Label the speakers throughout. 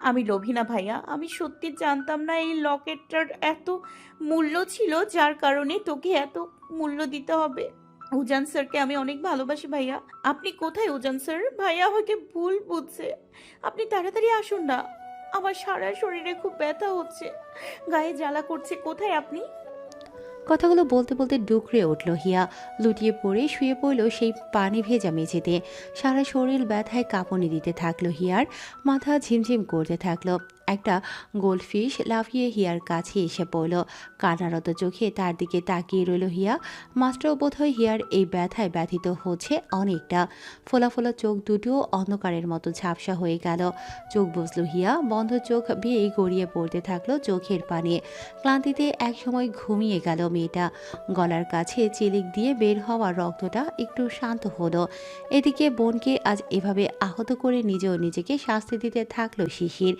Speaker 1: আমি লোভী না ভাইয়া, আমি সত্যি জানতাম না এই লকেটটার এত মূল্য ছিল, যার কারণে তোকে এত মূল্য দিতে হবে। উজান স্যারকে আমি অনেক ভালোবাসি ভাইয়া। আপনি কোথায় উজান স্যার? ভাইয়া আমাকে ভুল বুঝছে। আপনি তাড়াতাড়ি আসুন না, আমার সারা শরীরে খুব ব্যথা হচ্ছে, গায়ে জ্বালা করছে। কোথায় আপনি?
Speaker 2: কথাগুলো বলতে বলতে ডুকরে উঠল হিয়া। লুটিয়ে পড়ে শুয়ে পড়ল সেই পানি ভেজা মেঝেতে। সারা শরীর ব্যথায় কাঁপুনি দিতে থাকলো হিয়ার। মাথা ঝিমঝিম করতে থাকলো। একটা গোল্ডফিশ লাফিয়ে হিয়ার কাছে এসে পড়ল। কান্নারত চোখে তার দিকে তাকিয়ে রইল হিয়া। মাস্টারও বোধহয় হিয়ার এই ব্যথায় ব্যথিত হচ্ছে অনেকটা। ফোলা ফোলা চোখ দুটো অন্ধকারের মতো ঝাপসা হয়ে গেল। চোখ বুঝল হিয়া। বন্ধ চোখ বেয়ে গড়িয়ে পড়তে থাকলো চোখের পানি। ক্লান্তিতে একসময় ঘুমিয়ে গেল মেয়েটা। গলার কাছে চিলিক দিয়ে বের হওয়া রক্তটা একটু শান্ত হলো। এদিকে বোনকে আজ এভাবে আহত করে নিজেও নিজেকে শাস্তি দিতে থাকলো শিশির।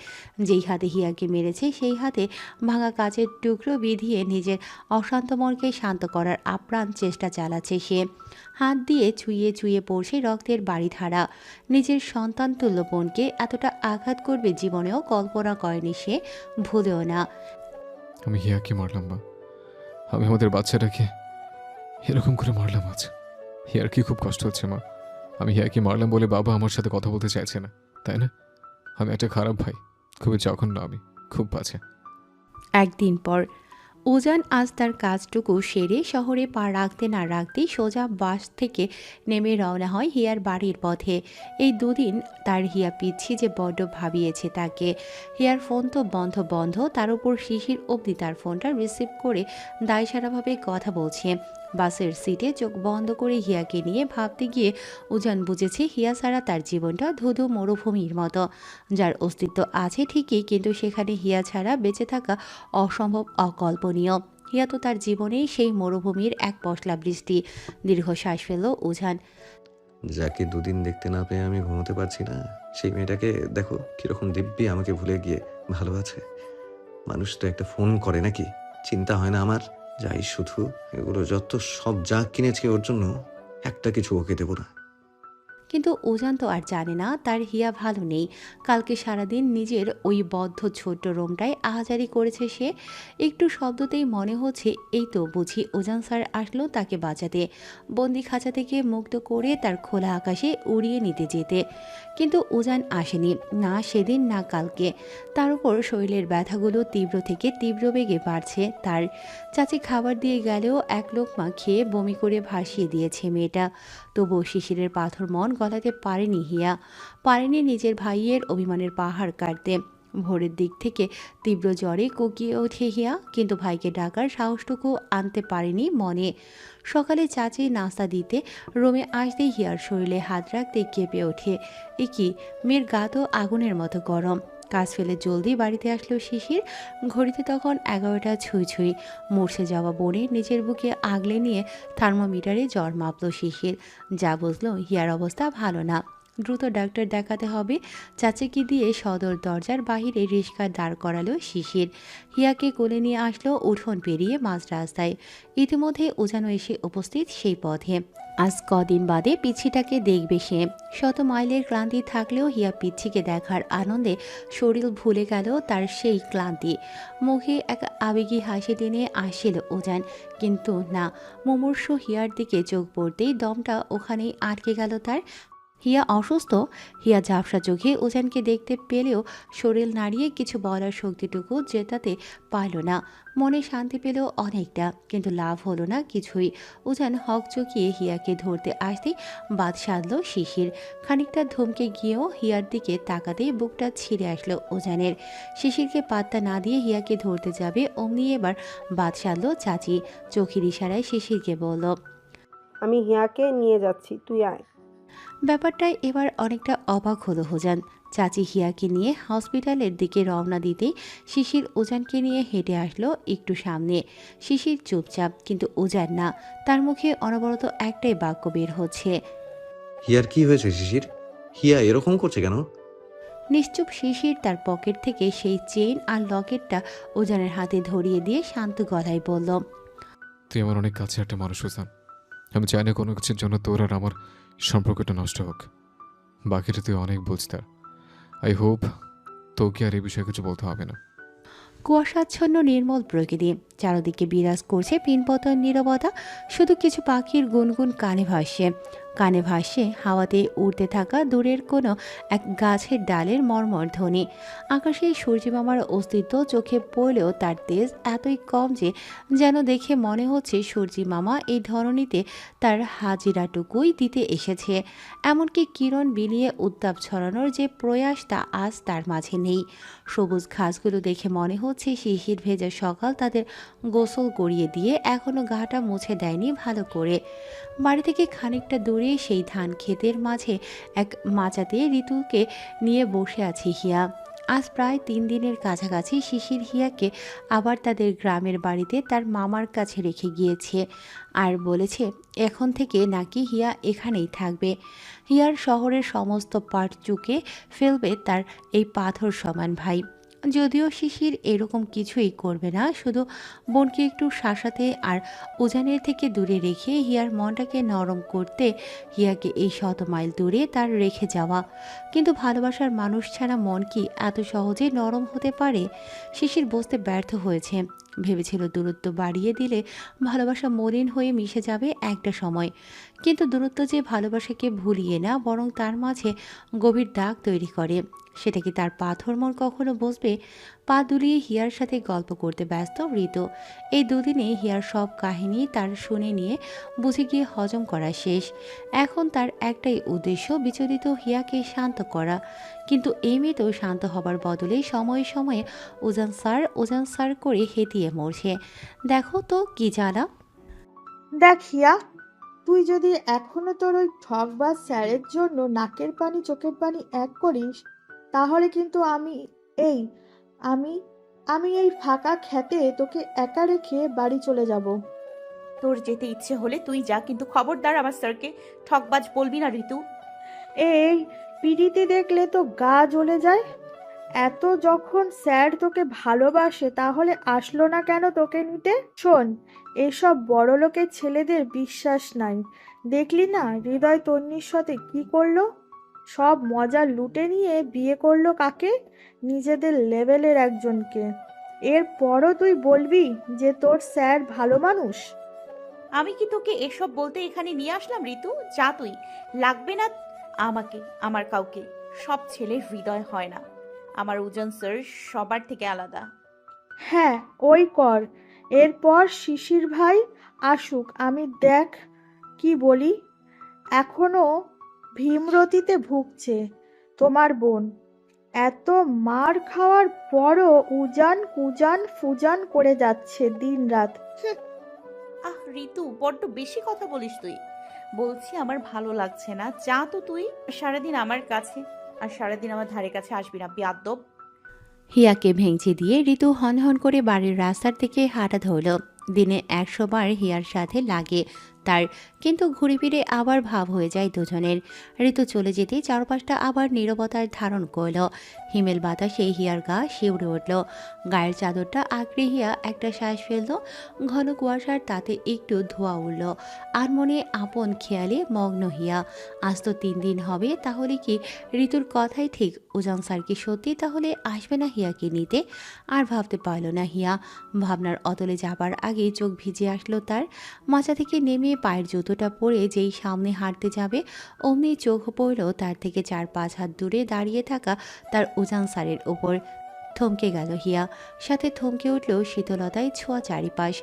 Speaker 2: যেই হাতে হিয়াকে মেরেছে সেই হাতে ভাঙা কাচের টুকরো বিধিয়ে নিজের অশান্ত মনকে শান্ত করার আপ্রাণ চেষ্টা চালাচ্ছে সে। হাত দিয়ে চুইয়ে চুইয়ে পড়ছে রক্তের বাড়িধারা। নিজের সন্তান তুল্য বোনকে এতটা আঘাত করবে জীবনেও কল্পনা করেনি সে, ভুলেও না।
Speaker 3: আমি হিয়াকে মারলাম মা। আমি আমাদের বাচ্চাটাকে এরকম করে মারলাম আজ। হিয়ার কি খুব কষ্ট হচ্ছে মা? আমি হিয়াকে মারলাম বলে বাবা আমার সাথে কথা বলতে চাইছে না, তাই না? আমি একটা খারাপ ভাই, খুবই জঘন্য আমি, খুব বাজে।
Speaker 2: একদিন পর উজান আজ তার কাজটুকু সেরে শহরে পা রাখতে না রাখতেই সোজা বাস থেকে নেমে রওনা হয় হিয়ার বাড়ির পথে। এই দুদিন তার হিয়া পিচ্ছি যে বড্ড ভাবিয়েছে তাকে। হিয়ার ফোন তো বন্ধ বন্ধ, তার উপর শিশির অবধি তার ফোনটা রিসিভ করে দায়সারাভাবে কথা বলছে। বাসের সিটে চোখ বন্ধ করে হিয়াকে নিয়ে ভাবতে গিয়ে উজান বুঝেছে হিয়া ছাড়া তার জীবনটা ধুধু মরুভূমির মতো, যার অস্তিত্ব আছে ঠিকই, কিন্তু সেখানে হিয়া ছাড়া বেঁচে থাকা অসম্ভব, অকল্পনীয়। হিয়া তো তার জীবনেই সেই মরুভূমির এক পশলা বৃষ্টি। দীর্ঘশ্বাস ফেলল উজান।
Speaker 4: যাকে দুদিন দেখতে না পেয়ে আমি ঘুমোতে পারছি না, সেই মেয়েটাকে দেখো কিরকম দিব্যি আমাকে ভুলে গিয়ে ভালো আছে। মানুষ তো একটা ফোন করে নাকি? চিন্তা হয় না আমার? যাই শুধু, এগুলো যত সব যা কিনেছি ওর জন্য, একটা কিছু ওকে দেবো না।
Speaker 2: কিন্তু উজান তো আর জানে না তার হিয়া ভালো নেই। কালকে সারাদিন নিজের ওই বদ্ধ ছোট্ট রুমটায় আহাজারি করেছে সে। একটু শব্দতেই মনে হচ্ছে এই তো বুঝি উজান স্যার আসলো তাকে বাঁচাতে, বন্দি খাঁচা থেকে মুক্ত করে তার খোলা আকাশে উড়িয়ে নিতে যেতে। কিন্তু উজান আসেনি, না সেদিন না কালকে। তার উপর শরীরের ব্যথাগুলো তীব্র থেকে তীব্র বেগে বাড়ছে তার। চাচি খাবার দিয়ে গেলেও এক লোকমা খেয়ে বমি করে ভাসিয়ে দিয়েছে মেয়েটা। তবুও শিশিরের পাথর মন গলাতে পারেনি হিয়া। পারেনি নিজের ভাইয়ের অভিমানের পাহাড় কাটতে। ভোরের দিক থেকে তীব্র জ্বরে কুকিয়ে ওঠে হিয়া, কিন্তু ভাইকে ডাকার সাহসটুকু আনতে পারেনি মনে। সকালে চাচি নাস্তা দিতে রুমে আসতেই হিয়ার শরীরে হাত রাখতে কেঁপে ওঠে। এ কি, মেয়ের গা তো আগুনের মতো গরম। কাজ ফেলে জলদি বাড়িতে আসলো শিশির। ঘড়িতে তখন 11টা ছুঁই ছুঁই। মরছে যাওয়া বোনের নিজের বুকে আগলে নিয়ে থার্মোমিটারে জ্বর মাপল শিশির। যা বুঝলো হিয়ার অবস্থা ভালো না, দ্রুত ডাক্তার দেখাতে হবে। চাচিকে দিয়ে সদর দরজার বাহিরে রিক্সা দাঁড় করালো শিশির। হিয়াকে কোলে নিয়ে আসলো উঠোন পেরিয়ে মাঝ রাস্তায়। ইতিমধ্যে উজানো এসে উপস্থিত সেই পথে। আজ কদিন বাদে পিচ্ছিটাকে দেখবে সে। শত মাইলের ক্লান্তি থাকলেও হিয়া পিচ্ছিকে দেখার আনন্দে শরীর ভুলে গেল তার সেই ক্লান্তি। মুখে এক আবেগী হাসি টেনে আসছিল উজান, কিন্তু না, মুমূর্ষু হিয়ার দিকে চোখ পড়তেই দমটা ওখানেই আটকে গেল তার। হিয়া অসুস্থ। হিয়া ঝাপসা চোখে উজানকে দেখতে পেলেও শরীর নাড়িয়ে কিছু বলার শক্তিটুকু জেতাতে পারল না। মনে শান্তি পেল অনেকটা, কিন্তু লাভ হলো না কিছুই। উজান হক চকিয়ে হিয়াকে ধরতে আসতেই বাদ সাধল শিশির। খানিকটা ধমকে গিয়েও হিয়ার দিকে তাকাতেই বুকটা ছিঁড়ে আসলো উজানের। শিশিরকে পাত্তা না দিয়ে হিয়াকে ধরতে যাবে অমনি এবার বাদ সাধল চাচি। চোখের ইশারায় শিশিরকে বলল,
Speaker 5: আমি হিয়াকে নিয়ে যাচ্ছি, তুই আয়।
Speaker 2: ব্যাপারটায় এবার অনেকটা অবাক হলো উজান। চাচি হিয়াকে নিয়ে হসপিটালের দিকে রওনা দিতেই শিশির উজানকে নিয়ে হেঁটে আসলো একটু সামনে। শিশির চুপচাপ, কিন্তু উজান না। তার মুখে অনবরত একটাই বাক্য বের হচ্ছে।
Speaker 4: হিয়ার কি হয়েছে শিশির? হিয়া এরকম করছে কেন?
Speaker 2: নিশ্চুপ শিশির তার পকেট থেকে সেই চেইন আর লকেটটা উজানের হাতে ধরিয়ে দিয়ে শান্ত গলায় বলল,
Speaker 3: তুই আমার অনেক কাছে একটা মানুষ হুসান। আমি চাই না কোনো কিছুর জন্য তোর আর আমার সম্পর্কটা নষ্ট হোক। বাকিটা তুই অনেক বুঝতার। আই হোপ তোকে আর এই বিষয়ে কিছু বলতে হবে না।
Speaker 2: কুয়াশাচ্ছন্ন নির্মল প্রকৃতি, চারদিকে বিরাজ করছে পিনপতন নীরবতা, শুধু কিছু পাখির গুনগুন কানে ভাসে হাওয়াতে উড়তে থাকা দূরের কোনো এক গাছের ডালের মর্মর ধ্বনি। আকাশে সূর্যমামার অস্তিত্ব চোখে পড়লেও তার তেজ এতই কম যে যেন দেখে মনে হচ্ছে সূর্যমামা এই ধরনীতে তার হাজিরাটুকুই দিতে এসেছে। এমনকি কিরণ বিলিয়ে উত্তাপ ছড়ানোর যে প্রয়াস তা আজ তার মাঝে নেই। সবুজ ঘাসগুলো দেখে মনে হচ্ছে শিশির ভেজা সকাল তাদের গোসল করিয়ে দিয়ে এখনো গাটা মুছে দেয়নি ভালো করে। বাড়ি থেকে খানিকটা দূরে সেই ধান ক্ষেতের মাঝে এক মাচাতে ঋতুকে নিয়ে বসে আছে হিয়া। আজ প্রায় 3 দিনের কাছাকাছি শিশির হিয়াকে আবার তাদের গ্রামের বাড়িতে তার মামার কাছে রেখে গিয়েছে আর বলেছে এখন থেকে নাকি হিয়া এখানেই থাকবে। হিয়ার শহরের সমস্ত পাট চুকে ফেলবে তার এই পাথর সমান ভাই। যদিও শিশির এরকম কিছুই করবে না, শুধু বোনকে একটু শাসাতে আর উজানের থেকে দূরে রেখে হিয়ার মনটাকে নরম করতে হিয়াকে এই 100 মাইল দূরে তার রেখে যাওয়া। কিন্তু ভালোবাসার মানুষ ছাড়া মন কি এত সহজে নরম হতে পারে? শিশির বুঝতে ব্যর্থ হয়েছে। ভেবেছিল দূরত্ব বাড়িয়ে দিলে ভালোবাসা মলিন হয়ে মিশে যাবে একটা সময়, কিন্তু দূরত্ব যে ভালোবাসাকে ভুলিয়ে না বরং তার মাঝে গভীর দাগ তৈরি করে। সেটা কি তার পাথর মন কখনো বুঝবে? পা দুলিয়ে হিয়ার সাথে গল্প করতে ব্যস্ত ঋতু। এই দুদিনে হিয়ার সব কাহিনী তার শুনে নিয়ে বুঝে গিয়ে হজম করা শেষ। এখন তার একটাই উদ্দেশ্য, বিচলিত হিয়াকে শান্ত করা। কিন্তু এই মেয়ে তো শান্ত হবার বদলে সময়ে সময়ে ওজান স্যার করে হেতিয়ে মরছে। দেখো তো কি জ্বালা।
Speaker 6: দেখ হিয়া, তুই যদি এখনো তোর ওই ঠকবাজ স্যারের জন্য নাকের পানি চোখের পানি এক করিস, তাহলে কিন্তু এই আমি আমি এই ফাঁকা খেতে তোকে একা রেখে বাড়ি চলে যাব।
Speaker 1: তোর যেতে ইচ্ছে হলে তুই যা, কিন্তু খবরদার আমার স্যারকে ঠকবাজ বলবি না ঋতু।
Speaker 6: এই পিড়িতে দেখলে তো গা জ্বলে যায়। এত যখন স্যার তোকে ভালোবাসে তাহলে আসলো না কেন তোকে নিতে? শোন, এসব বড়লোকের ছেলেদের বিশ্বাস নাই। দেখলি না হৃদয় তন্নির সাথে কি করলো? সব মজা লুটে নিয়ে বিয়ে করলো কাকে? নিজেদের লেভেলের একজনকে। এরপরও তুই বলবি যে তোর স্যার ভালো মানুষ?
Speaker 1: আমি কি তোকে এসব বলতে এখানে নিয়ে আসলাম ঋতু? যা তুই। লাগবে না আমাকে আমার কাউকে। সব ছেলের হৃদয় হয় না। আমার উজান স্যার সবার থেকে আলাদা।
Speaker 6: হ্যাঁ, ওই কর। এরপর শিশির ভাই আসুক, আমি দেখ কি বলি। এখনো ভীমরতিতে ভুগছে তোমার বোন। এত মার খাওয়ার পরও উজান কুজান ফুজান করে যাচ্ছে দিনরাত।
Speaker 1: আহ ঋতু, বড্ড বেশি কথা বলিস তুই। বলছি আমার ভালো লাগছে না, যা তো তুই। সারাদিন আমার কাছে আর সারাদিন আমার ধারে কাছে আসবি না, বেয়াদ্দব।
Speaker 2: হিয়াকে ভেঙচি দিয়ে ঋতু হনহন করে বাড়ির রাস্তার দিকে হাঁটা ধরল। দিনে 100 বার হিয়ার সাথে লাগে তার, কিন্তু ঘুরে ফিরে আবার ভাব হয়ে যায় দুজনের। ঋতু চলে যেতে চারপাশটা আবার নীরবতার ধারণ করল। হিমেল বাতাসে হিয়ার গা শিউরে উঠল। গায়ের চাদরটা আঁকড়ে হিয়া একটা শ্বাস ফেলল। ঘন কুয়াশার তাতে একটু ধোয়া উঠল। আর মনে আপন খেয়ালে মগ্ন হিয়া। আজ তো 3 দিন হবে, তাহলে কি ঋতুর কথাই ঠিক? উজান স্যার কি সত্যি তাহলে আসবে না হিয়াকে নিতে? আর ভাবতে পারল না হিয়া। ভাবনার অতলে যাবার আগে চোখ ভিজে আসলো তার। মাচা থেকে নেমে পায়ের জুতোটা পরে যেই সামনে হাঁটতে যাবে অমনি চোখ পড়ল তার থেকে 4-5 হাত দূরে দাঁড়িয়ে থাকা তার উজান স্যারের ওপর। থমকে গেল হিয়া, সাথে থমকে উঠল শীতলতায় ছোঁয়া চারিপাশ।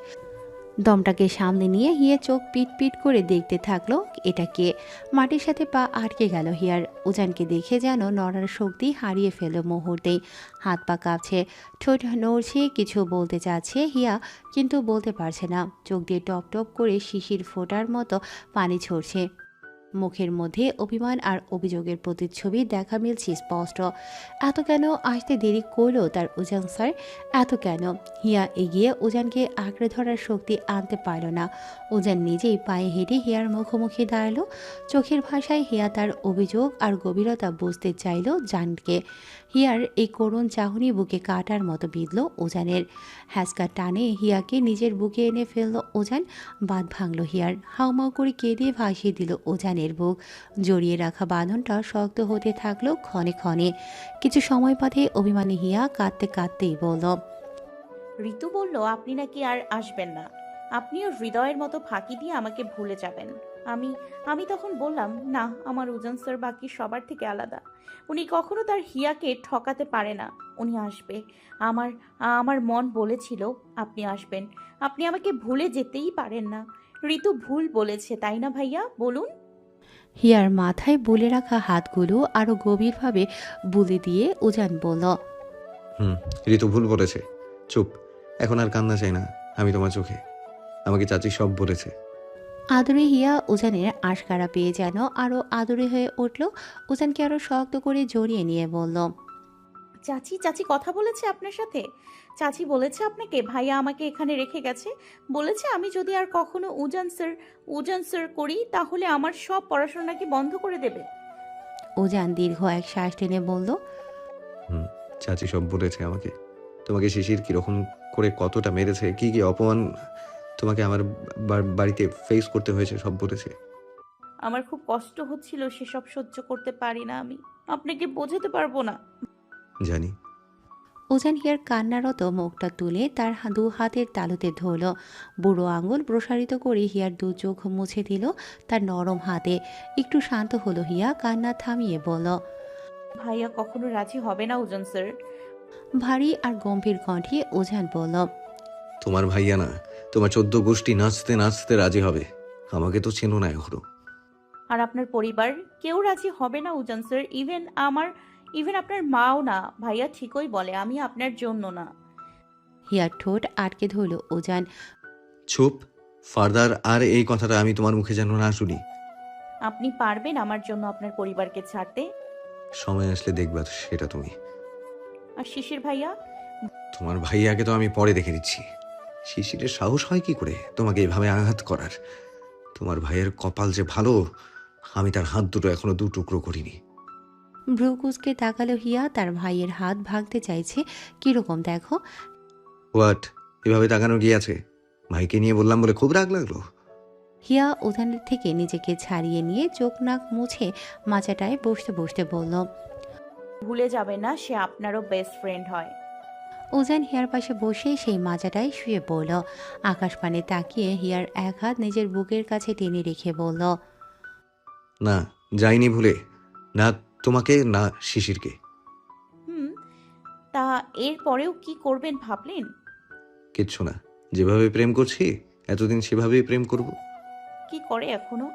Speaker 2: দমটাকে সামনে নিয়ে হিয়া চোখ পিট পিট করে দেখতে থাকলো এটা কে। মাটির সাথে পা আটকে গেল হিয়ার। উজানকে দেখে যেন নড়ার শক্তি হারিয়ে ফেল মুহূর্তেই। হাত পা কাঁপছে, ঠোঁট নড়ছে, কিছু বলতে চাচ্ছে হিয়া, কিন্তু বলতে পারছে না। চোখ দিয়ে টপ টপ করে শিশির ফোটার মতো পানি ঝরছে। মুখের মধ্যে অভিমান আর অভিযোগের প্রতিচ্ছবি দেখা মিলছে স্পষ্ট। এত কেন আসতে দেরি করলো তার উজান স্যার? এত কেন? হিয়া এগিয়ে উজানকে আঁকড়ে ধরার শক্তি আনতে পারল না। উজান নিজেই পায়ে হেঁটে হিয়ার মুখোমুখি দাঁড়ালো। চোখের ভাষায় হিয়া তার অভিযোগ আর গভীরতা বুঝতে চাইল জানকে। হিয়ার এই করুণ চাহনি বুকে কাটার মতো বিঁধল উজানের। হ্যাসকা টানে হিয়াকে নিজের বুকে এনে ফেলল উজান। বাঁধ ভাঙল হিয়ার। হাউমাউ করে কেঁদে ভাসিয়ে দিল উজানের বুক। জড়িয়ে রাখা বাঁধনটা শক্ত হতে থাকলো ক্ষণে ক্ষণে। কিছু সময় বাদে অভিমানী হিয়া কাঁদতে কাঁদতেই বলল,
Speaker 1: ঋতু বলল আপনি নাকি আর আসবেন না, আপনিও হৃদয়ের মতো ফাঁকি দিয়ে আমাকে ভুলে যাবেন। আমি আমি তখন বললাম, না, আমার উজান স্যার বাকি সবার থেকে আলাদা। উনি কখনো তার হিয়াকে ঠকাতে পারে না। উনি আসবে। আমার আমার মন বলেছিল আপনি আসবেন। আপনি আমাকে ভুলে যেতেই পারেন না। ঋতু ভুল বলেছে, তাই না ভাইয়া, বলুন?
Speaker 2: হিয়ার মাথায় বলে রাখা হাতগুলো আরো গভীরভাবে বুলে দিয়ে উজান বলল,
Speaker 4: হুম, ঋতু ভুল বলেছে। চুপ, এখন আর কান্না চাই না আমি তোমার চোখে। আমাকে চাচি সব বলেছে।
Speaker 2: আদরে হিয়া উজানের আশকারা পেয়ে যেন আরো আদরে হয়ে উঠল। উজানকে আরো শক্ত করে জড়িয়ে নিয়ে বলল,
Speaker 1: চাচি চাচি কথা বলেছে আপনার সাথে? চাচি বলেছে আপনাকে ভাইয়া আমাকে এখানে রেখে গেছে? বলেছে আমি যদি আর কখনো উজান স্যার করি তাহলে আমার সব পড়াশোনাকে বন্ধ করে দেবে?
Speaker 2: উজান দীর্ঘ এক শ্বাস টেনে বলল,
Speaker 4: হুম, চাচি সব বলেছে আমাকে। তোমাকে শিশির কিরকম করে কতটা মেরেছে, কি কি অপমান তোমাকে আমার বাড়িতে ফেস করতে হয়েছে সব বলেছে।
Speaker 1: আমার খুব কষ্ট হচ্ছিল, সেসব সহ্য করতে পারি না আমি। আপনাকে বোঝাতে পারবো না।
Speaker 4: জানি।
Speaker 2: উজান হিয়ার কান্নারত মুখটা তুলে তার দু হাতের তালুতে ধরল। বুড়ো আঙুল প্রসারিত করে হিয়ার দু চোখ মুছে দিল তার নরম হাতে। একটু শান্ত হলো হিয়া, কান্না থামিয়ে বলল,
Speaker 1: ভাইয়া কখনো রাজি হবে না উজান স্যার।
Speaker 2: ভারী আর গম্ভীর কণ্ঠে উজান বলল,
Speaker 4: তোমার ভাইয়া না, তোমার 14 গোষ্ঠী নাচতে নাচতে রাজি হবে। আমাকে তো চেনো না এখনো।
Speaker 1: আর আপনার পরিবার কেউ রাজি হবে না উজান স্যার। ইভেন আপনার মাও না। ভাইয়া ঠিকই বলে, আমি আপনার জন্য না।
Speaker 2: হিয়ার ঠোঁট আটকে ধরল উজান।
Speaker 4: চুপ, ফার্দার আর এই কথাটা আমি তোমার মুখে যেন না শুনি।
Speaker 1: আপনি পারবেন আমার জন্য আপনার পরিবারকে ছাড়তে?
Speaker 4: সময় আসলে দেখবা সেটা তুমি।
Speaker 1: আর শিশির ভাইয়া?
Speaker 4: তোমার ভাইয়াকে তো আমি পরে দেখে নিচ্ছি। শিশিরের সাহস হয় কি করে তোমাকে এভাবে আঘাত করার? তোমার ভাইয়ের কপাল যে ভালো, আমি তার হাত দুটো এখনো 2 টুকরো করিনি।
Speaker 2: ভ্রু কুঁচকে তাকালো হিয়া। তার ভাইয়ের হাত ভাঙতে চাইছে। কিরকম দেখো।
Speaker 4: হোয়াট? এভাবে তাকানো গিয়েছে? ভাইকে নিয়ে বললাম বলে খুব রাগ লাগলো?
Speaker 2: হিয়া উধানের থেকে নিজেকে ছাড়িয়ে নিয়ে চোখ নাক মুছে মাচাটায় বসতে বসতে বলল,
Speaker 1: ভুলে যাবে না সে আপনারও বেস্ট ফ্রেন্ড হয়।
Speaker 2: উজান হিয়ার পাশে বসে সেই মাচাটায় শুয়ে পড়ল। আকাশপানে তাকিয়ে হিয়ার এক হাত নিজের বুকের কাছে টেনে রেখে বলল,
Speaker 4: না, যাইনি ভুলে। না তোমাকে, না শিশিরকে।
Speaker 1: হুম, তা এর পরেও কি করবেন ভাবলেন?
Speaker 4: কিচ্ছু না, যেভাবে প্রেম করছি এতদিন সেভাবেই প্রেম করব।
Speaker 1: কি করে এখনো?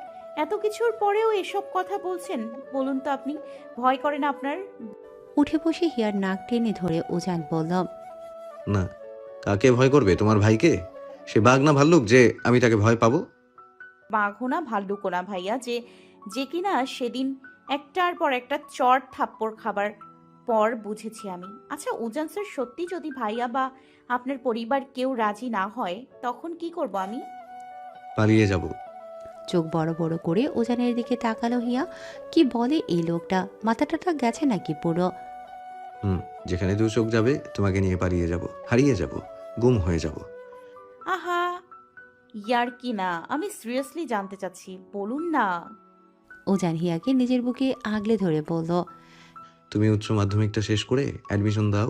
Speaker 1: এত কিছুর পরেও এসব কথা বলছেন? বলুন তো আপনি, ভয় করে না আপনার?
Speaker 2: উঠে বসে হিয়ার নাক টেনে ধরে উজান বলল,
Speaker 4: না, কাকে ভয় করবে? তোমার ভাইকে? সে বাঘ না ভাল্লুক যে আমি তাকে ভয় পাবো?
Speaker 1: বাঘও না ভাল্লুকও না ভাইয়া, যে কিনা সেদিন একটার পর একটা চড় থাপ্পড় খাবার পর বুঝেছি আমি। আচ্ছা উজান স্যার, সত্যি যদি ভাইয়া বা আপনার পরিবার কেউ রাজি না হয় তখন কি করব আমি?
Speaker 4: পালিয়ে যাব।
Speaker 2: চোখ বড় বড় করে উজানের দিকে তাকালো হিয়া। কি বলে এই লোকটা, মাথাটা গেছে নাকি পুরো?
Speaker 4: যেখানে 2 চোখ যাবে তোমাকে নিয়ে পালিয়ে যাব, হারিয়ে যাব, গুম হয়ে যাব।
Speaker 1: আহা, ইয়ার কি না, আমি সিরিয়াসলি জানতে চাচ্ছি, বলুন না।
Speaker 2: উজান হিয়াকে নিজের বুকে আগলে ধরে বলল,
Speaker 4: তুমি উচ্চ মাধ্যমিকটা শেষ করে অ্যাডমিশন দাও,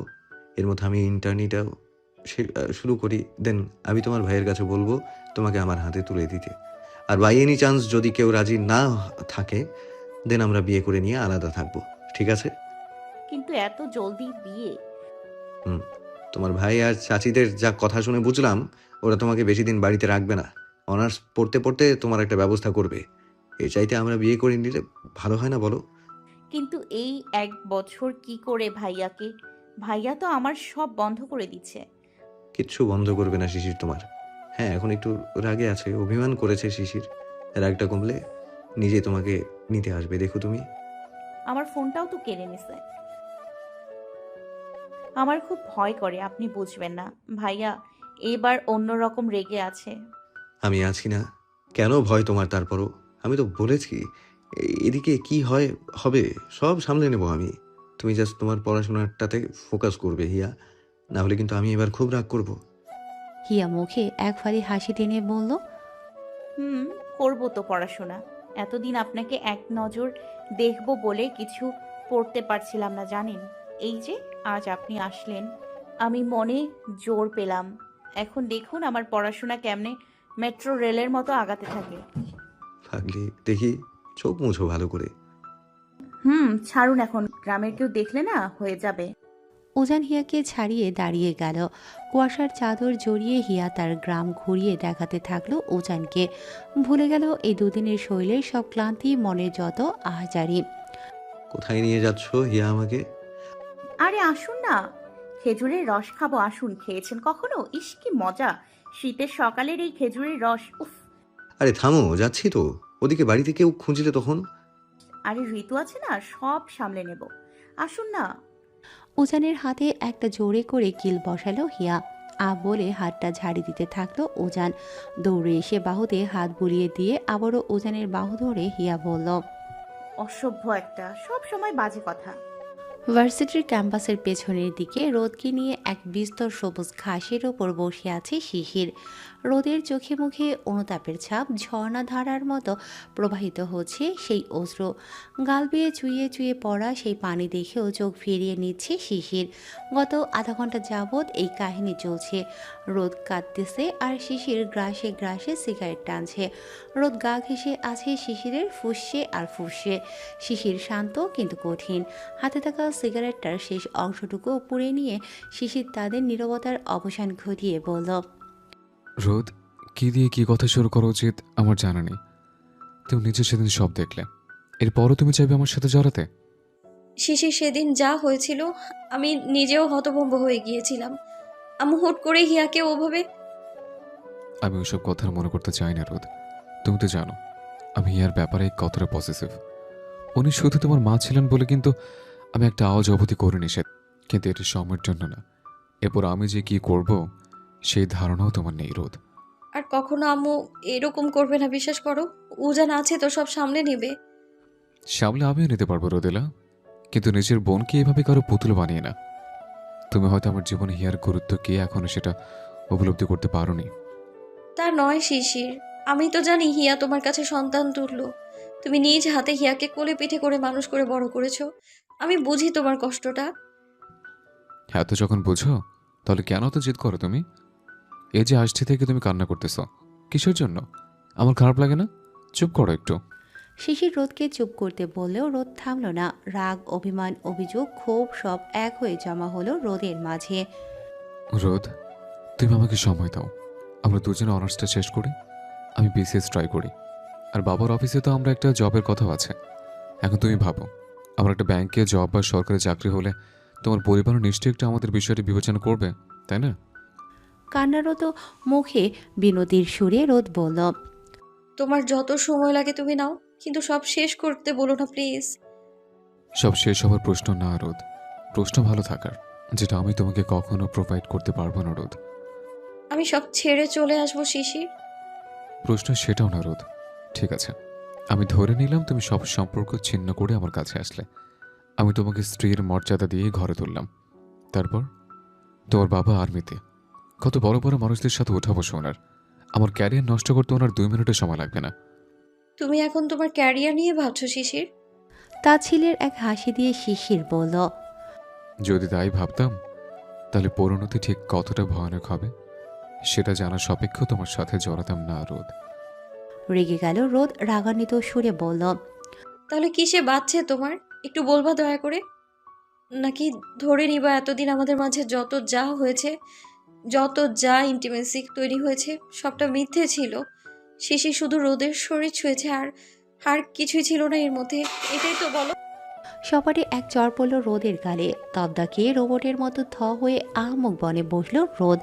Speaker 4: এর মধ্যে আমি ইন্টার্নিটাও শুরু করি। দেন আমি তোমার ভাইয়ের কাছে বলবো তোমাকে আমার হাতে তুলে দিতে। আর বাই এনি চান্স যদি কেউ রাজি না থাকে, দেন আমরা বিয়ে করে নিয়ে আলাদা থাকবো, ঠিক আছে?
Speaker 1: কিন্তু এত জলদি বিয়ে?
Speaker 4: হুম, তোমার ভাই আর চাচিদের যা কথা শুনে বুঝলাম, ওরা তোমাকে বেশি দিন বাড়িতে রাখবে না। অনার্স পড়তে পড়তে তোমার একটা ব্যবস্থা করবে। এর চাইতে আমরা বিয়ে করে নিলে ভালো হয় না বলো?
Speaker 1: কিন্তু এই 1 বছর কি করে ভাইয়াকে? ভাইয়া তো আমার সব বন্ধ করে দিচ্ছে।
Speaker 4: কিচ্ছু বন্ধ করবে না শিশির তোমার। হ্যাঁ, এখন একটু রাগে আছে, অভিমান করেছে শিশির। রাগটা কমলে নিজে তোমাকে নিতে আসবে, দেখো তুমি।
Speaker 1: আমার ফোনটাও তো কেড়ে নিছে। আমার খুব ভয় করে, আপনি বুঝবেন না। ভাইয়া এবার অন্যরকম রেগে আছে।
Speaker 4: আমি আছি না, কেন ভয় তোমার? তারপরও আমি তো বলেছি এদিকে কি হয় হবে সব সামলে নেব আমি। তুমি জাস্ট তোমার পড়াশোনাটাতে ফোকাস করবে হিয়া, না হলে কিন্তু আমি এবার খুব রাগ করব।
Speaker 2: হিয়া মুখে এক ফালি হাসি টেনে বলল,
Speaker 1: করবো তো পড়াশোনা। এতদিন আপনাকে এক নজর দেখবো বলে কিছু পড়তে পারছিলাম না জানেন। এই যে আজ আপনি আসলেন, আমি মনে জোর পেলাম। এখন দেখুন আমার পড়াশোনা কেমনে মেট্রো রেলের মতো আগাতে থাকে।
Speaker 4: পাগলি, দেখি চোখ মুছো ভালো করে।
Speaker 1: ছাড়ুন, এখন গ্রামের কেউ দেখলে না হয়ে যাবে।
Speaker 2: উজান হিয়াকে ছাড়িয়ে দাঁড়িয়ে গেল। কুয়াশার চাদর জড়িয়ে হিয়া তার গ্রাম ঘুরিয়ে দেখাতে থাকলো উজানকে। ভুলে গেল এই দুদিনের শৈলের সব ক্লান্তি, মনের যত আহাজারি।
Speaker 4: কোথায় নিয়ে যাচ্ছ হিয়া আমাকে?
Speaker 1: আরে আসুন না, খেজুরের রস খাবো, আসুন। খেয়েছেন কখনো? ইস কি মজা শীতের সকালের এই খেজুরের রস, উফ।
Speaker 4: আরে থামো, যাচ্ছি তো। ওদিকে বাড়িতে কেউ খুঁজলে তখন।
Speaker 1: আরে ঋতু আছে না, সব সামলে নেব, আসুন না।
Speaker 2: উজানের হাতে একটা জোরে করে কিল বসালো হিয়া। বলে হাতটা ঝাড়ি দিতে থাকলো উজান। দৌড়ে এসে বাহুতে হাত বুলিয়ে দিয়ে আবারও উজানের বাহু ধরে হিয়া বলল,
Speaker 1: অসভ্য একটা, সব সময় বাজে কথা।
Speaker 2: ভার্সিটির ক্যাম্পাসের পেছনের দিকে রোদকে নিয়ে এক বিস্তর সবুজ ঘাসের ওপর বসে আছে শিশির। রোদের চোখে মুখে অনুতাপের ছাপ, ঝর্ণাধারার মতো প্রবাহিত হচ্ছে সেই অশ্রু। গাল বেয়ে চুইয়ে চুইয়ে পড়া সেই পানি দেখেও চোখ ফিরিয়ে নিচ্ছে শিশির। গত আধা ঘন্টা যাবৎ এই কাহিনী চলছে। রোদ কাঁদতেছে আর শিশির গ্রাসে গ্রাসে সিগারেট টানছে। রোদ গা ঘেঁষে আছে শিশিরের ফুসছে আর ফুসছে। শিশির শান্ত কিন্তু কঠিন। হাতে থাকা সিগারেটটার শেষ অংশটুকু পুড়ে নিয়ে শিশির তাদের নীরবতার অবসান ঘটিয়ে বলল,
Speaker 3: রোদ, কি দিয়ে কি কথা শুরু করা উচিত আমার জানা নেই। তুমি নিজে সেদিন সব দেখলে, এরপরও তুমি চাইবে আমার সাথে জড়াতে?
Speaker 7: শিশির, সেদিন যা হয়েছিল আমি নিজেও হতভম্ব হয়ে গিয়েছিলাম। আমি হুট করে হিয়াকে ওভাবে।
Speaker 3: আমি ওইসব কথা মনে করতে চাই না রোদ। তুমি তো জানো আমি ইয়ার ব্যাপারে কতটা পজিটিভ। উনি শুধু তোমার মা ছিলেন বলে কিন্তু আমি একটা আওয়াজ অবধি করিনি সে, কিন্তু এটা সময়ের জন্য না। এরপর আমি যে কি করব সেই ধারণাও তোমার নেই রোদ।
Speaker 7: আর কখনো আম্মু এরকম করবে না, বিশ্বাস করো। উজান আছে তো, সব সামলে নেবে।
Speaker 3: সামলে আমিও নিতে পারবো রোদেলা, কিন্তু নিজের বোনকে এভাবে কারো পুতুল বানিয়ে না। তুমি হয়তো আমার জীবনে হিয়ার গুরুত্ব কি এখনো সেটা উপলব্ধি করতে পারোনি।
Speaker 7: তা নয় শিশির, আমি তো জানি হিয়া তোমার কাছে সন্তান তুল্য। তুমি নিজ হাতে হিয়াকে কোলে পিঠে করে মানুষ করে বড় করেছো। আমি বুঝি তোমার কষ্টটা।
Speaker 3: এত যখন বুঝো তাহলে কেন তো জিদ করো তুমি? এই যে আসছে থেকে তুমি কান্না করতেছ, কিসের জন্য? আমার খারাপ লাগে না? চুপ করো একটু।
Speaker 2: শিশির রোদকে চুপ করতে বললেও রোদ থামল না। রাগ, অভিমান, অভিযোগ, ক্ষোভ সব এক হয়ে জমা হলো রোদের মাঝে।
Speaker 3: রোদ, তুমি আমাকে সময় দাও। আমরা দুজনে অনার্সটা শেষ করি, আমি বিসিএস ট্রাই করি। আর বাবার অফিসে তো আমরা একটা জবের কথা আছে। এখন তুমি ভাবো, আমার একটা ব্যাংকে জব বা সরকারি চাকরি হলে তোমার পরিবারও নিশ্চয়ই একটু আমাদের বিষয়টি বিবেচনা করবে, তাই না?
Speaker 2: কান্নারত মুখে বিনতির সুরে রোদ বলল,
Speaker 7: তোমার যত সময় লাগে তুমি নাও, কিন্তু সব শেষ করতে বলো না প্লিজ।
Speaker 3: সব শেষ হওয়ার প্রশ্ন না রোদ, প্রশ্ন ভালো থাকার, যেটা আমি তোমাকে কখনো প্রোভাইড করতে পারবো না রোদ।
Speaker 7: আমি সব ছেড়ে চলে আসবো শিশির।
Speaker 3: প্রশ্ন সেটাও না রোদ। ঠিক আছে, আমি ধরে নিলাম তুমি সব সম্পর্ক ছিন্ন করে আমার কাছে আসলে। আমি তোমাকে স্ত্রীর মর্যাদা দিয়ে ঘরে তুললাম। তারপর তোমার বাবা আর্মিতে, কত বড় বড় মানুষদের সাথে ওঠা বসে ওনার। আমার ক্যারিয়ার নষ্ট করতে ওনার 2 মিনিটের সময় লাগবে না।
Speaker 7: তুমি এখন তোমার ক্যারিয়ার নিয়ে ভাবছো শিশির?
Speaker 2: তা ছেলের এক হাসি দিয়ে শিশির বলল,
Speaker 3: যদি তাই ভাবতাম তাহলে পরিণতি ঠিক কতটা ভয়ানক হবে সেটা জানা সাপেক্ষ তোমার সাথে জড়াতাম না রোদ।
Speaker 2: রেগে গেল রোদ, রাগান্বিত সুরে বলল,
Speaker 7: তাহলে কিসে বাঁচছে তোমার, একটু বলবা দয়া করে? নাকি ধরে নিবা এতদিন আমাদের মাঝে যত যা হয়েছে, যত যা ইন্টিমেসি তৈরি হয়েছে সবটা মিথ্যে ছিল? শিশির শুধু রোদের শরীর ছুঁয়েছে, আর আর কিছুই ছিল না এর মধ্যে, এটাই তো বলো।
Speaker 2: সপাটে এক চর পড়ল রোদের গালে। তবদা খেয়ে রোবটের মতো হয়ে আহমক বনে বসল রোদ।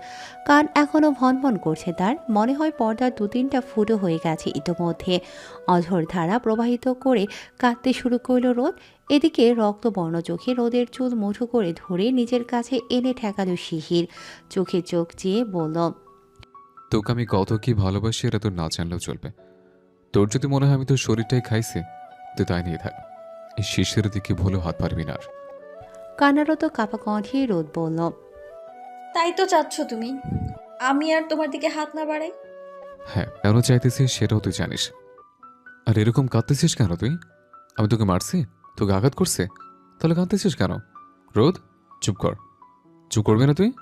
Speaker 2: কান এখনো ভনভন করছে তার। মনে হয় পর্দার 2-3টা ফুটো হয়ে গেছে ইতোমধ্যে। অঝোর ধারা প্রবাহিত করে কাঁদতে শুরু করল রোদ। এদিকে রক্তবর্ণ চোখে রোদের চুল মুঠো করে ধরে নিজের কাছে এনে ঠেকালো শিশির। চোখে চোখ চেয়ে বলল,
Speaker 3: তোকে আমি কত কি ভালোবাসি এটা তোর না জানলেও চলবে। তোর যদি মনে হয় আমি তোর শরীরটাই খাইছি, তুই তাই নিয়ে থাক। এই শিশির দিকে ভুলেও হাত পারবি না আর।
Speaker 2: কান্নারত কাপা কণ্ঠে রোদ বলল,
Speaker 7: তাই তো চাচ্ছ তুমি আমি আর তোমার দিকে হাত না বাড়াই?
Speaker 3: হ্যাঁ, কেন চাইতেছিস সেটাও তুই জানিস। আর এরকম কাঁদতেছিস কেন তুই? আমি তোকে মারছি? তোকে আঘাত করছে? তাহলে কাঁদতেছিস কেন? রোদ, চুপ কর। চুপ করবি না তুই?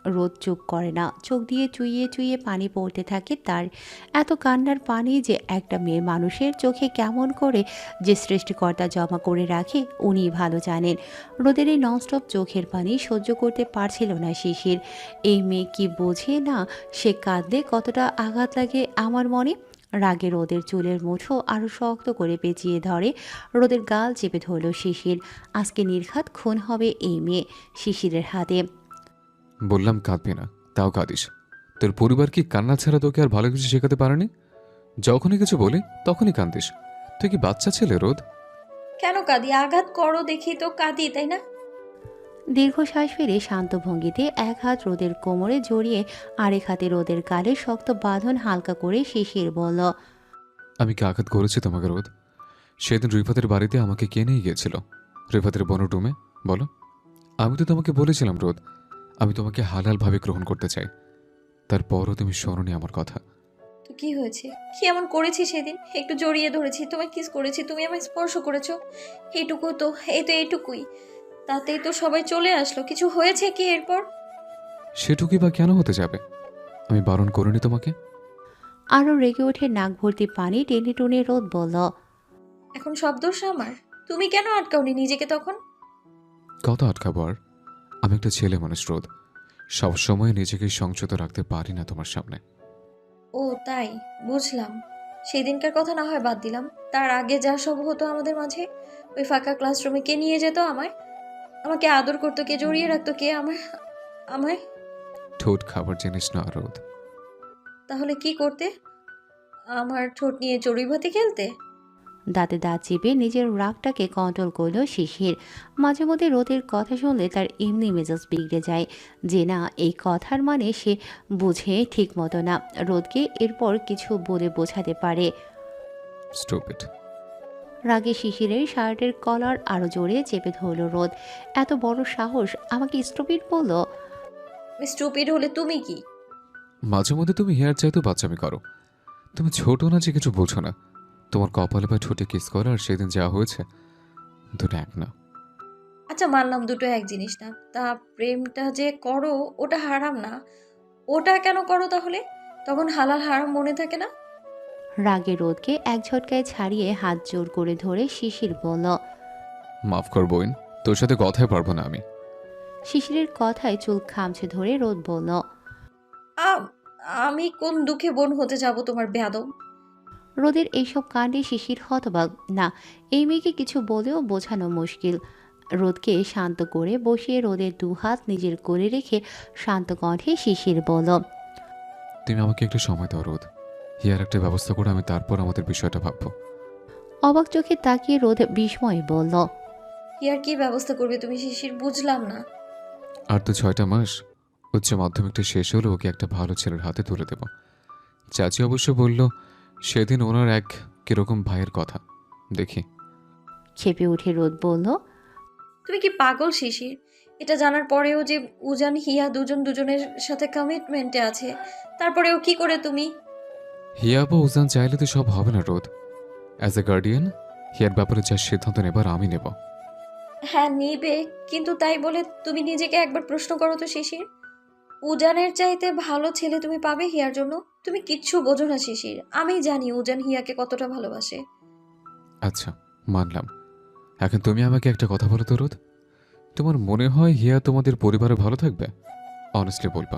Speaker 2: রোদ চুপ করে না, চোখ দিয়ে চুইয়ে চুইয়ে পানি পড়তে থাকে তার। এত কান্নার পানি যে একটা মেয়ে মানুষের চোখে কেমন করে যে সৃষ্টিকর্তা জমা করে রাখে উনি ভালো জানেন। রোদের এই ননস্টপ চোখের পানি সহ্য করতে পারছিল না শিশির। এই মেয়ে কি বোঝে না সে কাঁদলে কতটা আঘাত লাগে আমার মনে। রাগে রোদের চুলের মুঠো আরো শক্ত করে পেঁচিয়ে ধরে, রোদের গাল চেপে ধরল শিশির। আজকে নির্ঘাত খুন হবে এই মেয়ে শিশিরের হাতে।
Speaker 3: বললাম কাঁদবি না, তাও কাঁদিস। তোর পরিবার কি কান্না ছাড়া তোকে আর ভালো কিছু শেখাতে পারেনি? যখনই কিছু বলি তখনই কান্দিস। তুই কি বাচ্চা ছেলে রোদ?
Speaker 7: কেন কাঁদি? আঘাত করো দেখি তো কাঁদি, তাই না?
Speaker 2: দীর্ঘশ্বাস ফেলে শান্ত ভঙ্গিতে এক হাত রোদের কোমরে জড়িয়ে আরেক হাতে রোদের গালে শক্ত বাঁধন হালকা করে শিশির বলল,
Speaker 3: আমি কি আঘাত করেছি তোমাকে রোদ? সেদিন রিফাতের বাড়িতে আমাকে কে নিয়ে গিয়েছিল? রিফাতের বনর রুমে? বলো। আমি তো তোমাকে বলেছিলাম রোদ, আমি তোমাকে হালালভাবে গ্রহণ করতে চাই। তারপরও তুমি শোনোনি আমার কথা।
Speaker 7: তো কি হয়েছে? কি এমন করেছি সেদিন? একটু জড়িয়ে ধরেছি, তোমায় কিস করেছি, তুমি আমায় স্পর্শ করেছো, এইটুকু তো, এই তো এইটুকুই, তাতেই তো সবাই চলে আসলো। কিছু হয়েছে কি এরপর?
Speaker 3: সেটুকুই বা কেন হতে যাবে? আমি বারণ করিনি তোমাকে?
Speaker 2: আরও রেগে ওঠে নাক ভর্তি পানি টেনে টুনে রোদ বলল,
Speaker 7: এখন সব দোষ আমার? তুমি কেন আটকাওনি নিজেকে তখন?
Speaker 3: কত আটকাবো আর? আমি একটা ছেলে মানুষ রোদ, সবসময় নিজেকে সংযত রাখতে পারি না তোমার সামনে।
Speaker 7: ও তাই, বুঝলাম। সেদিনকার কথা না হয় বাদ দিলাম, তার আগে যা সব হতো আমাদের মাঝে, ওই ফাঁকা ক্লাসরুমে কে নিয়ে যেত আমায়, আমাকে আদর করতো কে, জড়িয়ে রাখতো কে আমায় আমায়
Speaker 3: ঠোঁট খাবার জিনিস না রোদ।
Speaker 7: তাহলে কি করতে? আমার ঠোঁট নিয়ে চড়ুইভাতি খেলতে?
Speaker 2: দাঁতে দাঁত চেপে নিজের রাগটাকে কন্ট্রোল করল শিশির। মাঝে মধ্যে রোদের কথা শুনলে তার এমনি মেজাজ বিগড়ে যায়, যে না এই কথার মানে সে বুঝে ঠিক মতো না, রোদকে এরপর কিছু বলে বোঝাতে পারে।
Speaker 3: স্টুপিড।
Speaker 2: রাগে শিশিরের শার্টের কলার আরো জোরে চেপে ধরল রোদ। এত বড় সাহস, আমাকে স্টুপিড বলল?
Speaker 7: স্টুপিড হলে তুমি কি?
Speaker 3: মাঝে মধ্যে তুমি হেয়ার চাইতেও বাচ্চামি করো। তুমি ছোট না যে কিছু বোঝো না। তোমার কপালে বা ঠোঁটে কিস করা আর সেদিন যা হয়েছে দুটো এক না।
Speaker 7: আচ্ছা মানলাম দুটো এক জিনিস না, তা প্রেমটা যে করো ওটা হারাম না? ওটা কেন করো তাহলে? তখন হালাল হারাম মনে থাকে না?
Speaker 2: রাগে রোদকে এক ঝটকায় ছাড়িয়ে হাত জোর করে ধরে শিশির বলল।
Speaker 3: মাফ কর বোন, তোর সাথে কথাই পারবো না আমি।
Speaker 2: শিশিরের কথায় চুল খামছে ধরে রোদ বলল।
Speaker 7: আ- আমি কোন দুঃখে বোন হতে যাব তোমার বেয়াদব?
Speaker 2: রোদের এইসব কাণ্ডে শিশির হতবাক। না, এই মেয়েকে কিছু বলেও বোঝানো মুশকিল। রোদকে শান্ত করে বসিয়ে রোদের দুহাত নিজের কোলে রেখে শান্ত কণ্ঠে শিশির বলল।
Speaker 3: তুমি আমাকে একটু সময় দাও রোদ, হিয়ার একটা ব্যবস্থা করে আমি তারপর আমাদের বিষয়টা ভাববো।
Speaker 2: অবাক চোখে তাকিয়ে রোদ বিস্ময়ে বলল।
Speaker 7: কি আর কি ব্যবস্থা করবে তুমি শিশির, বুঝলাম না।
Speaker 3: আর তো 6টা মাস, উচ্চ মাধ্যমিকটা শেষ হলে ওকে একটা ভালো ছেলের হাতে তুলে দেব। চাচি অবশ্য বলল সেদিন ওনার এক কিরকম ভাইয়ের কথা, দেখি।
Speaker 2: খেপে উঠে রোদ বলল।
Speaker 7: তুমি কি পাগল শিশির? এটা জানার পরেও যে উজান হিয়া দুজন দুজনের সাথে কমিটমেন্টে আছে, তারপরেও কি করে তুমি?
Speaker 3: হিয়া বা উজান চাইলে তো সব হবে না রোদ। অ্যাজ এ গার্ডিয়ান হিয়ার ব্যাপারে যা সিদ্ধান্ত নেবার আমি নেব।
Speaker 7: হ্যাঁ নিবে, কিন্তু তাই বলে তুমি নিজেকে একবার প্রশ্ন করো তো শিশির, উজানের চাইতে ভালো ছেলে তুমি পাবে হিয়ার জন্য? তুমি কিচ্ছু বোঝো না শিশির, আমি জানি উজান হিয়াকে কতটা ভালোবাসে।
Speaker 3: আচ্ছা, মানলাম। এখন তুমি আমাকে একটা কথা বলো তো রোদ, তোমার মনে হয় হিয়া তোমাদের পরিবারে ভালো থাকবে? অনেস্টলি বলবা।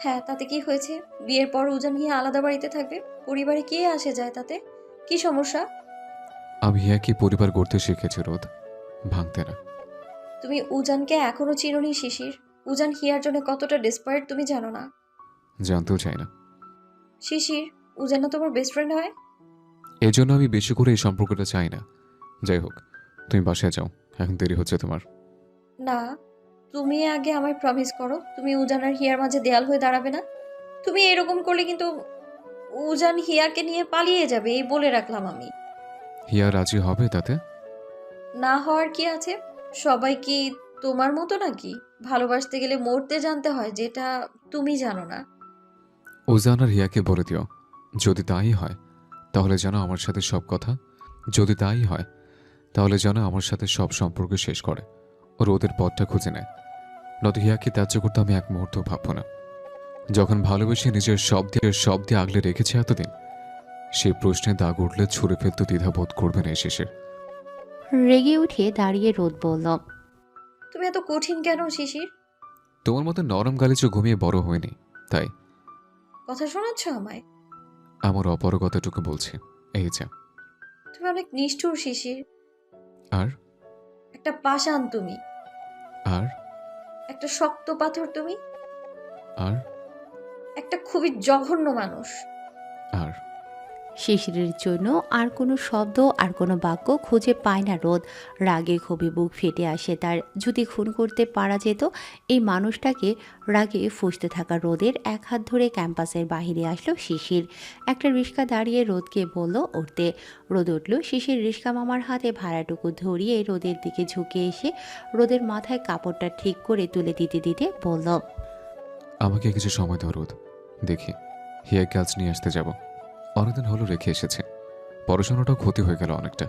Speaker 7: হ্যাঁ, তাতে কি হয়েছে? বিয়ের পর উজান হিয়া আলাদা বাড়িতে থাকবে, পরিবারে কে আসে যায়, তাতে কি সমস্যা?
Speaker 3: আমি হিয়াকে পরিবার গড়তে শিখেছি রোদ, ভাঙতে না।
Speaker 7: তুমি উজানকে এখনো চিনোনি শিশির, উজান হিয়ার জন্য কতটা ডেসপারেট তুমি জানো না?
Speaker 3: জানতেও চাই না।
Speaker 7: শিশির, উজান না তোমার বেস্ট ফ্রেন্ড হয়?
Speaker 3: এজন্য আমি বেশি করে এই সম্পর্কটা চাই না। যাই হোক, তুমি বাসায় যাও, এখন দেরি হচ্ছে তোমার।
Speaker 7: না, তুমি আগে আমায় প্রমিস করো তুমি উজান আর হিয়ার মাঝে দেয়াল হয়ে দাঁড়াবে না। তুমি এরকম করলে কিন্তু উজান হিয়াকে নিয়ে পালিয়ে যাবে, এই বলে রাখলাম আমি।
Speaker 3: হিয়া রাজি হবে তাতে?
Speaker 7: না হওয়ার কি আছে? সবাই কি তোমার মতো নাকি? ভালোবাসতে গেলে মরতে জানতে হয়, যেটা তুমি জানো না।
Speaker 3: উজান আর হিয়াকে বলে দিও, যদি তাই হয় তাহলে যেন আমার সাথে সব কথা, যদি তাই হয় তাহলে যেন আমার সাথে সব সম্পর্ক শেষ করে ওর ওদের পথটা খুঁজে নেয়। নয়তো হিয়াকে ত্যায্য করতে আমি এক মুহূর্ত ভাববো না। যখন ভালোবেসে নিজের সব দিয়ে আগলে রেখেছে এতদিন, সেই প্রশ্নে দাগ উঠলে ছুঁড়ে ফেলতে দ্বিধাবোধ করবে না শেষের।
Speaker 2: রেগে উঠে দাঁড়িয়ে রোদ বলল,
Speaker 7: তুমি এত কঠিন কেন শিশির?
Speaker 3: তোমার মতো নরম গালিচে ঘুমিয়ে বড় হয়নি, তাই
Speaker 7: কথা শোনাচ্ছ আমায়?
Speaker 3: আমার অপারগতাটুকু বলছি। এই যা।
Speaker 7: তুমি অনেক নিষ্ঠুর শিশির।
Speaker 3: আর
Speaker 7: একটা পাষাণ তুমি,
Speaker 3: আর
Speaker 7: একটা শক্ত পাথর তুমি,
Speaker 3: আর
Speaker 7: একটা খুবই জঘন্য মানুষ।
Speaker 3: আর
Speaker 2: শিশিরের জন্য আর কোনো শব্দ আর কোনো বাক্য খুঁজে পায় না রোদ। রাগে ক্ষোভে বুক ফেটে আসে তার। যদি খুন করতে পারা যেত এই মানুষটাকে, রাগে ফুঁসতে থাকা রোদের এক হাত ধরে ক্যাম্পাসের বাইরে আসলো শিশির। একটা রিক্সা দাঁড়িয়ে রোদকে বলল উঠতে। রোদ উঠল। শিশির রিক্সা মামার হাতে ভাড়াটুকু ধরিয়ে রোদের দিকে ঝুঁকে এসে রোদের মাথায় কাপড়টা ঠিক করে তুলে দিতে দিতে বলল,
Speaker 3: আমাকে কিছু সময় দাও রোদ, দেখি হিয়া কাজ নিয়ে আসতে যাব। অনেকদিন হলো রেখে এসেছে, পড়াশোনাটাও ক্ষতি হয়ে গেল অনেকটা।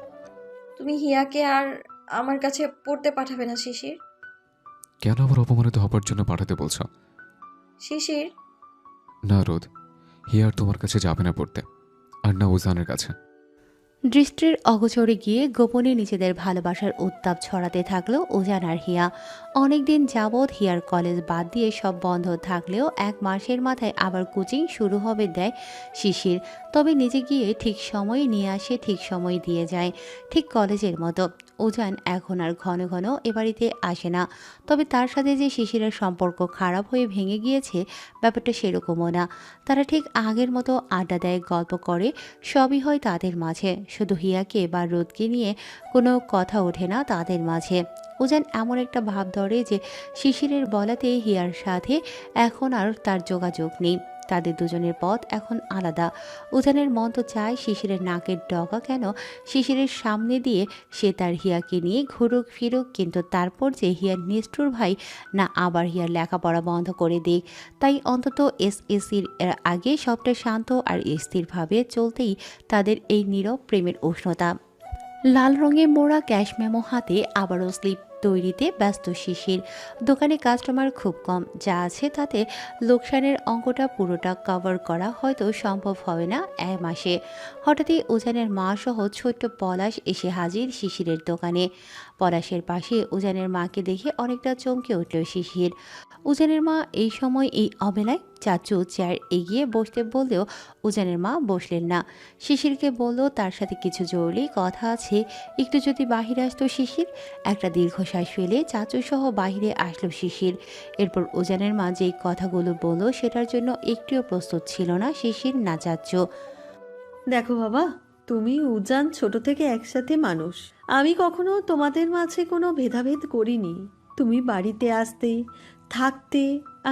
Speaker 7: তুমি হিয়াকে আর আমার কাছে পড়তে পাঠাবে না শিশির?
Speaker 3: কেন আবার অপমানিত হবার জন্য পাঠাতে বলছো?
Speaker 7: শিশির,
Speaker 3: না রোদ, হিয়া আর তোমার কাছে যাবে না পড়তে, আর না উজানের কাছে।
Speaker 2: দৃষ্টির অগোচরে গিয়ে গোপনে নিজেদের ভালোবাসার উত্তাপ ছড়াতে থাকলো উজান আর হিয়া। অনেকদিন যাবৎ হিয়ার কলেজ বাদ দিয়ে সব বন্ধ থাকলেও 1 মাসের মাথায় আবার কোচিং শুরু হবে দেয় শিশির। তবে নিজে গিয়ে ঠিক সময়ে নিয়ে আসে, ঠিক সময় দিয়ে যায়, ঠিক কলেজের মতো। উজান এখন আর ঘন ঘন এ বাড়িতে আসে না। তবে তার সাথে যে শিশিরের সম্পর্ক খারাপ হয়ে ভেঙে গিয়েছে, ব্যাপারটা সেরকমও না। তারা ঠিক আগের মতো আড্ডা দেয়, গল্প করে, সবই হয় তাদের মাঝে। শুধু হিয়াকে বা রোদকে নিয়ে কোনো কথা ওঠে না তাদের মাঝে। উজান এমন একটা ভাব ধরে যে শিশিরের বলাতে হিয়ার সাথে এখন আর তার যোগাযোগ নেই। তাদের দুজনের পথ এখন আলাদা। উজানের মন তো চায় শিশিরের নাকের ডগা কেন শিশিরের সামনে দিয়ে সে তার হিয়াকে নিয়ে ঘুরুক ফিরুক, কিন্তু তারপর যে হিয়ার নিষ্ঠুর ভাই না আবার হিয়ার লেখাপড়া বন্ধ করে দিক। তাই অন্তত এসএসসির আগে সবটা শান্ত আর স্থিরভাবে চলতেই তাদের এই নীরব প্রেমের উষ্ণতা। লাল রঙে মোড়া ক্যাশ মেমো হাতে আবারও স্লিপ তৈরিতে ব্যস্ত শিশির। দোকানে কাস্টমার খুব কম, যা আছে তাতে লোকসানের অঙ্কটা পুরোটা কভার করা হয়তো সম্ভব হবে না 1 মাসে। হঠাৎই উজানের মা সহ ছোট্ট পলাশ এসে হাজির শিশিরের দোকানে। পলাশের পাশে উজানের মাকে দেখে অনেকটা চমকে উঠল শিশির। উজানের মা এই সময় এই অবেলায়? চাচু চেয়ার এগিয়ে বসতে বললেও উজানের মা বসলেন না। শিশিরকে বলল তার সাথে কিছু জরুরি কথা আছে, একটু যদি বাহিরে আসতো শিশির। একটা দীর্ঘশ্বাস ফেলে চাচু সহ বাহিরে আসলো শিশির। এরপর উজানের মা যেই কথাগুলো বলল সেটার জন্য একটুও প্রস্তুত ছিল না শিশির না চাচু।
Speaker 8: দেখো বাবা, তুমি উজান ছোট থেকে একসাথে মানুষ। আমি কখনো তোমাদের মাঝে কোনো ভেদাভেদ করিনি। তুমি বাড়িতে আসতে থাকতে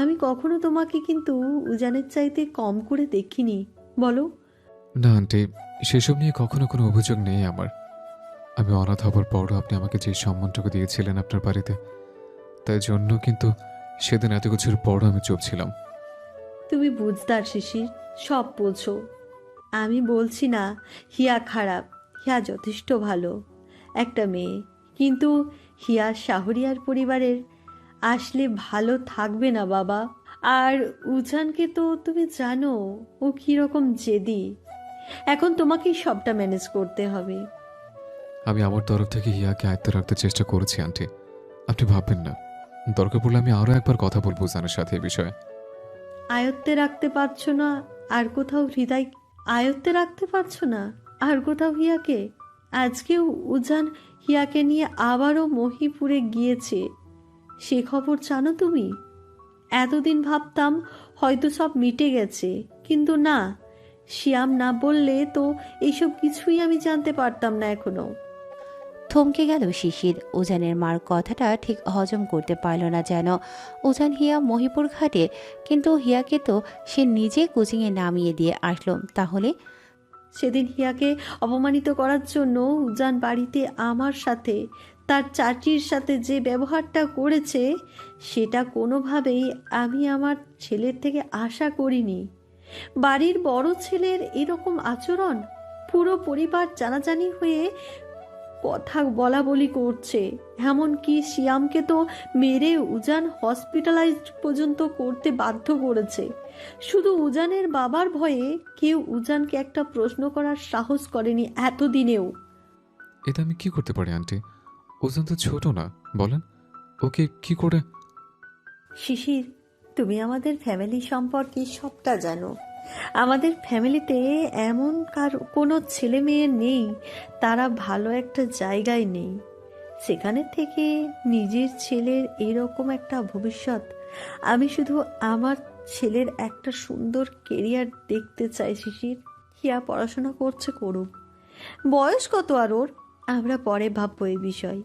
Speaker 8: আমি কখনো তোমাকে কিন্তু উজানের চাইতে কম করে দেখিনি, বলো?
Speaker 3: না আন্টি, সেসব নিয়ে কখনো কোনো অভিযোগ নেই আমার। আমি অনাথ হবার পরও আপনি আমাকে যে সম্মানটুকু দিয়েছিলেন আপনার বাড়িতে, তাই জন্য কিন্তু সেদিন এত কিছুর পরও আমি চুপ ছিলাম।
Speaker 8: তুমি বুঝদার শিশির, সব বোঝো। আমি বলছি না হিয়া খারাপ, হিয়া যথেষ্ট ভালো একটা মেয়ে, কিন্তু হিয়া শাহরিয়ার পরিবারের আসলে ভালো থাকবে না বাবা। আর উজানকে তো তুমি জানো, ও কীরকম জেদি। এখন তোমাকেই সবটা ম্যানেজ করতে হবে।
Speaker 3: আমি আমার তরফ থেকে হিয়াকে আয়ত্তে রাখতে চেষ্টা করেছি আন্টি, আপনি ভাববেন না। দরকার পড়লে আমি আরও একবার কথা বলবো উজানের সাথে এই বিষয়ে।
Speaker 8: আয়ত্তে রাখতে পারছো না আর কোথাও হৃদয়, আয়ত্তে রাখতে পারছো না আর কোথাও হিয়াকে? আজকেও উজান হিয়াকে নিয়ে আবারও মহিপুরে গিয়েছে, সে খবর জানো তুমি? এতদিন ভাবতাম হয়তো সব মিটে গেছে, কিন্তু না, শিয়াম না বললে তো এইসব কিছুই আমি জানতে পারতাম না এখনো।
Speaker 2: থমকে গেল শিশির। উজানের মার কথাটা ঠিক হজম করতে পারল না যেন। উজান হিয়া মহিপুর ঘাটে, কিন্তু হিয়াকে তো সে নিজে কোচিংয়ে নামিয়ে দিয়ে আসলো। তাহলে
Speaker 8: সেদিন হিয়াকে অপমানিত করার জন্য উজান বাড়িতে আমার সাথে তার চাচির সাথে যে ব্যবহারটা করেছে সেটা কোনোভাবেই আমি আমার ছেলের থেকে আশা করিনি। বাড়ির বড় ছেলের এরকম আচরণ, পুরো পরিবার জানাজানি হয়ে কথা বলা বলি করছে, এমনকি শিয়ামকে তো মেরে উজান হসপিটালাইজড পর্যন্ত করতে বাধ্য করেছে। শুধু উজানের বাবার ভয়ে কেউ উজানকে একটা প্রশ্ন করার সাহস করেনি এতদিনেও।
Speaker 3: এতে আমি কি করতে পারি আন্টি? ওজন তো ছোট না, বলেন ওকে কি করে?
Speaker 8: শিশির, তুমি আমাদের ফ্যামিলি সম্পর্কে সবটা জানো। আমাদের ফ্যামিলিতে এমন কোনো ছেলে মেয়ে নেই তারা ভালো একটা জায়গায় নেই। সেখানে থেকে নিজের ছেলের এরকম একটা ভবিষ্যৎ, আমি শুধু আমার ছেলের একটা সুন্দর কেরিয়ার দেখতে চাই। শিশির, হিয়া পড়াশোনা করছে, করুক। বয়স কত আর ওর? আমরা পরে ভাববো এই বিষয়।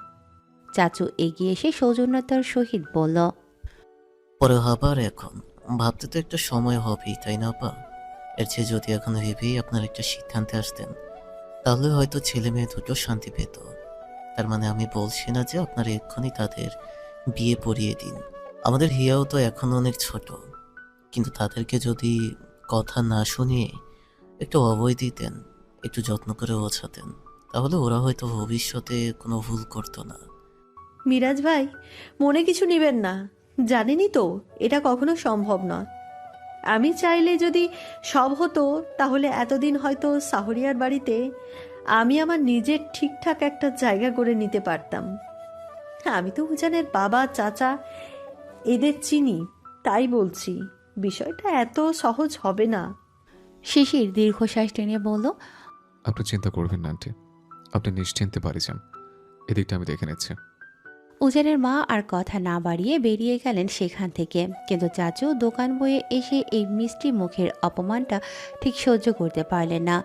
Speaker 2: চাচু এগিয়ে এসে সৌজন্যতার সহিত বলল,
Speaker 9: পরে হবার এখন ভাবতে তো একটা সময় হবেই, তাই না আপা? এর চেয়ে যদি এখন ভেবেই আপনার একটা সিদ্ধান্তে আসতেন তাহলে হয়তো ছেলে মেয়ে দুটো শান্তি পেত। তার মানে আমি বলছি না যে আপনারা এক্ষুনি তাদের বিয়ে পড়িয়ে দিন। আমাদের হিয়াও তো এখন অনেক ছোট, কিন্তু তাদেরকে যদি কথা না শুনিয়ে একটু অভয় দিতেন, একটু যত্ন করে বোঝাতেন, তাহলে ওরা হয়তো ভবিষ্যতে কোনো ভুল করতো না।
Speaker 8: মিরাজ ভাই, মনে কিছু নেবেন না, জানেনই তো এটা কখনো সম্ভব নয়। আমি চাইলে যদি সব হতো তাহলে এতদিন হয়তো সাহরিয়ার বাড়িতে আমি আমার নিজের ঠিকঠাক একটা জায়গা করে নিতে পারতাম। আমি তো উজানের বাবা চাচা এদের চিনি, তাই বলছি বিষয়টা এত সহজ হবে না।
Speaker 2: শিশির দীর্ঘশ্বাস টেনে বলল,
Speaker 3: আপনি চিন্তা করবেন না আন্টি, আপনি নিশ্চিন্তে বাড়ি যান, এদিকটা আমি দেখে নিচ্ছি।
Speaker 2: উজানের মা আর কথা না বাড়িয়ে বেরিয়ে গেলেন সেখান থেকে। কিন্তু চাচু দোকান বয়ে এসে এই মিষ্টি মুখের অপমানটা ঠিক সহ্য করতে পারলেন না।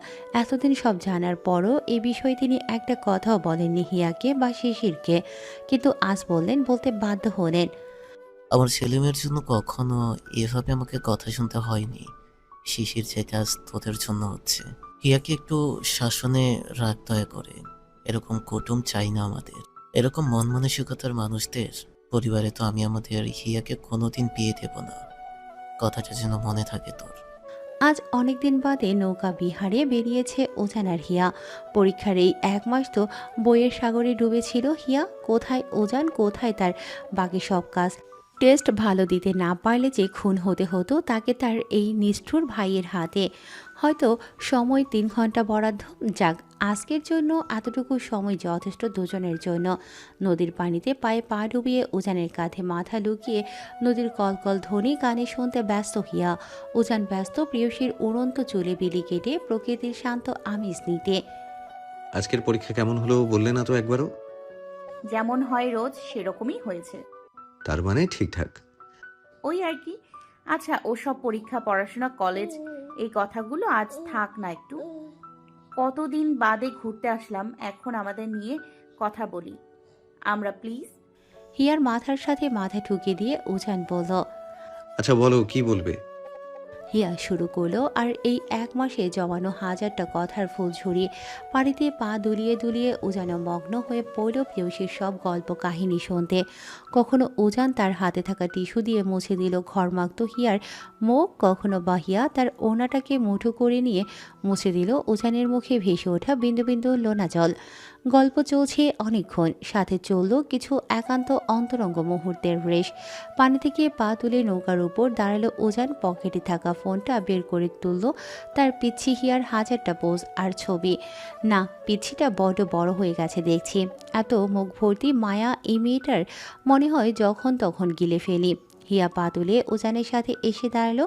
Speaker 2: এতদিন সব জানার পরও এই বিষয়ে তিনি একটা কথাও বলেননি হিয়াকে বা শিশিরকে, কিন্তু আজ বললেন, বলতে বাধ্য হলেন।
Speaker 9: আমার ছেলেমেয়ের জন্য কখনো এভাবে আমাকে কথা শুনতে হয়নি। শিশির যে কাজ তোদের জন্য হচ্ছে, হিয়াকে একটু শাসনে রাখ দয়া করে। এরকম কুটুম চাই না আমাদের। এরকম মন মানসিকতার মানুষদের পরিবারে তো আমি আমাদের হিয়াকে কোনোদিন বিয়ে দেব না। কথাটা যেন মনে থাকে তোর।
Speaker 2: আজ অনেকদিন বাদে নৌকা বিহারে বেরিয়েছে উজান আর হিয়া। পরীক্ষার এই 1 মাস তো বইয়ের সাগরে ডুবেছিল হিয়া। কোথায় উজান, কোথায় তার বাকি সব কাজ। টেস্ট ভালো দিতে না পারলে যে খুন হতে হতো তাকে তার এই নিষ্ঠুর ভাইয়ের হাতে। হয়তো সময় 3 ঘন্টা বরাদ্দ, যাক আজকের জন্য এতটুকু সময় যথেষ্ট দুজনের জন্য। নদীর পানিতে পায়ে পা ডুবিয়ে উজানের কাঁধে মাথা লুকিয়ে নদীর কলকল ধ্বনি কানে শুনতে ব্যস্ত হিয়া। উজান ব্যস্ত প্রেয়সীর উড়ন্ত চুলে বিলি কেটে প্রকৃতির শান্ত আমেজ নিতে।
Speaker 4: আজকের পরীক্ষা কেমন হলো বললে না তো একবারও?
Speaker 1: যেমন হয় রোজ সেরকমই হয়েছে।
Speaker 4: তার মানে ঠিকঠাক।
Speaker 1: ওই আর কি। আচ্ছা, ওসব পরীক্ষা, পড়াশোনা, কলেজ, এই কথাগুলো আজ থাক না একটু। কতদিন বাদে ঘুরতে আসলাম, এখন আমাদের নিয়ে কথা বলি আমরা প্লিজ।
Speaker 2: হিয়ার মাথার সাথে মাথা ঠুকে দিয়ে উজান বলল।
Speaker 4: আচ্ছা বলো, কি বলবে?
Speaker 2: হিয়া শুরু করলো আর এই 1 মাসে জমানো হাজারটা কথার ফুলঝুরি পানিতে পা দুলিয়ে দুলিয়ে উজানো মগ্ন হয়ে পড়ল প্রেয়সীর সব গল্প কাহিনী শুনতে। কখনো উজান তার হাতে থাকা টিস্যু দিয়ে মুছে দিল ঘরমাক্ত হিয়ার মুখ, কখনো বা হিয়া তার ওনাটাকে মুঠো করে নিয়ে মুছে দিল উজানের মুখে ভেসে ওঠা বিন্দু বিন্দু লোনা জল। গল্প চলছে অনেকক্ষণ, সাথে চলল কিছু একান্ত অন্তরঙ্গ মুহূর্তের রেশ। পানি থেকে পা তুলে নৌকার উপর দাঁড়ালো উজান। পকেটে থাকা ফোনটা বের করে তুলল তার পিচ্ছি হিয়ার হাজারটা পোজ আর ছবি। না, পিচ্ছিটা বড্ড বড় হয়ে গেছে দেখছি। এত মুখ ভর্তি মায়া এই মেয়েটার, মনে হয় যখন তখন গিলে ফেলি। হিয়া পা তুলে উজানের সাথে এসে দাঁড়ালো।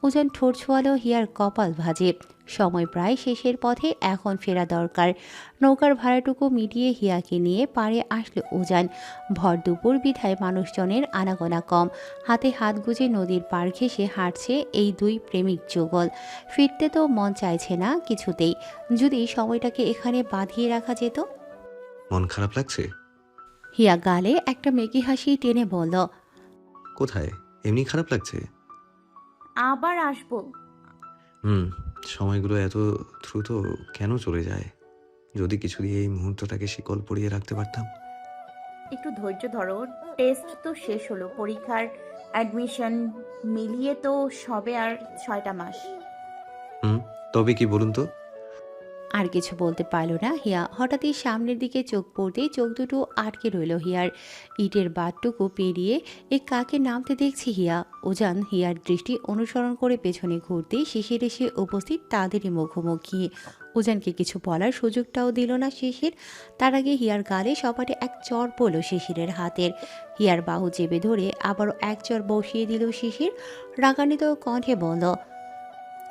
Speaker 2: উজান ঠোঁট ছোঁয়ালো হিয়ার কপাল ভাঁজে। সময় প্রায় শেষের পথে, এখন ফেরা দরকার। নৌকার ভাড়াটুকু মিটিয়ে হিয়াকে নিয়ে পাড়ে আসলো উজান। ভর দুপুর বিধায় মানুষজনের আনাগোনা কম। হাতে হাত গুজে নদীর পার ঘেঁষে হাঁটছে এই 2 প্রেমিক যুগল। ফিরতে তো মন চাইছে না কিছুতেই। যদি সময়টাকে এখানে বাঁধিয়ে রাখা যেত।
Speaker 4: মন খারাপ লাগছে?
Speaker 2: হিয়া গালে একটা মেকি হাসি টেনে বলল,
Speaker 4: কোথায়? এমনি খারাপ লাগছে?
Speaker 1: আবার আসবো।
Speaker 4: সময়গুলো এত দ্রুত কেন চলে যায়? যদি কিছু দিয়ে এই মুহূর্তটাকে শিকল পরিয়ে রাখতে পারতাম।
Speaker 1: একটু ধৈর্য ধরো, টেস্ট তো শেষ হলো, পরীক্ষার অ্যাডমিশন মিলিয়ে তো সবে আর 6টা মাস।
Speaker 4: তবে কি বলুন তো?
Speaker 2: আর কিছু বলতে পারল না হিয়া। হঠাৎই সামনের দিকে চোখ পড়তেই চোখ দুটো আটকে রইল হিয়ার। ইটের বাটটুকু পেরিয়ে কাকে নামতে দেখছে হিয়া। উজান হিয়ার দৃষ্টি অনুসরণ করে পেছনে ঘুরতেই শিশির এসে উপস্থিত তাদেরই মুখোমুখি। উজানকে কিছু বলার সুযোগটাও দিল না শিশির। তার আগে হিয়ার গালে সপাটে এক চর পড়ল শিশিরের হাতের। হিয়ার বাহু চেপে ধরে আবারও এক চর বসিয়ে দিল শিশির। রাগান্বিত কণ্ঠে বলল,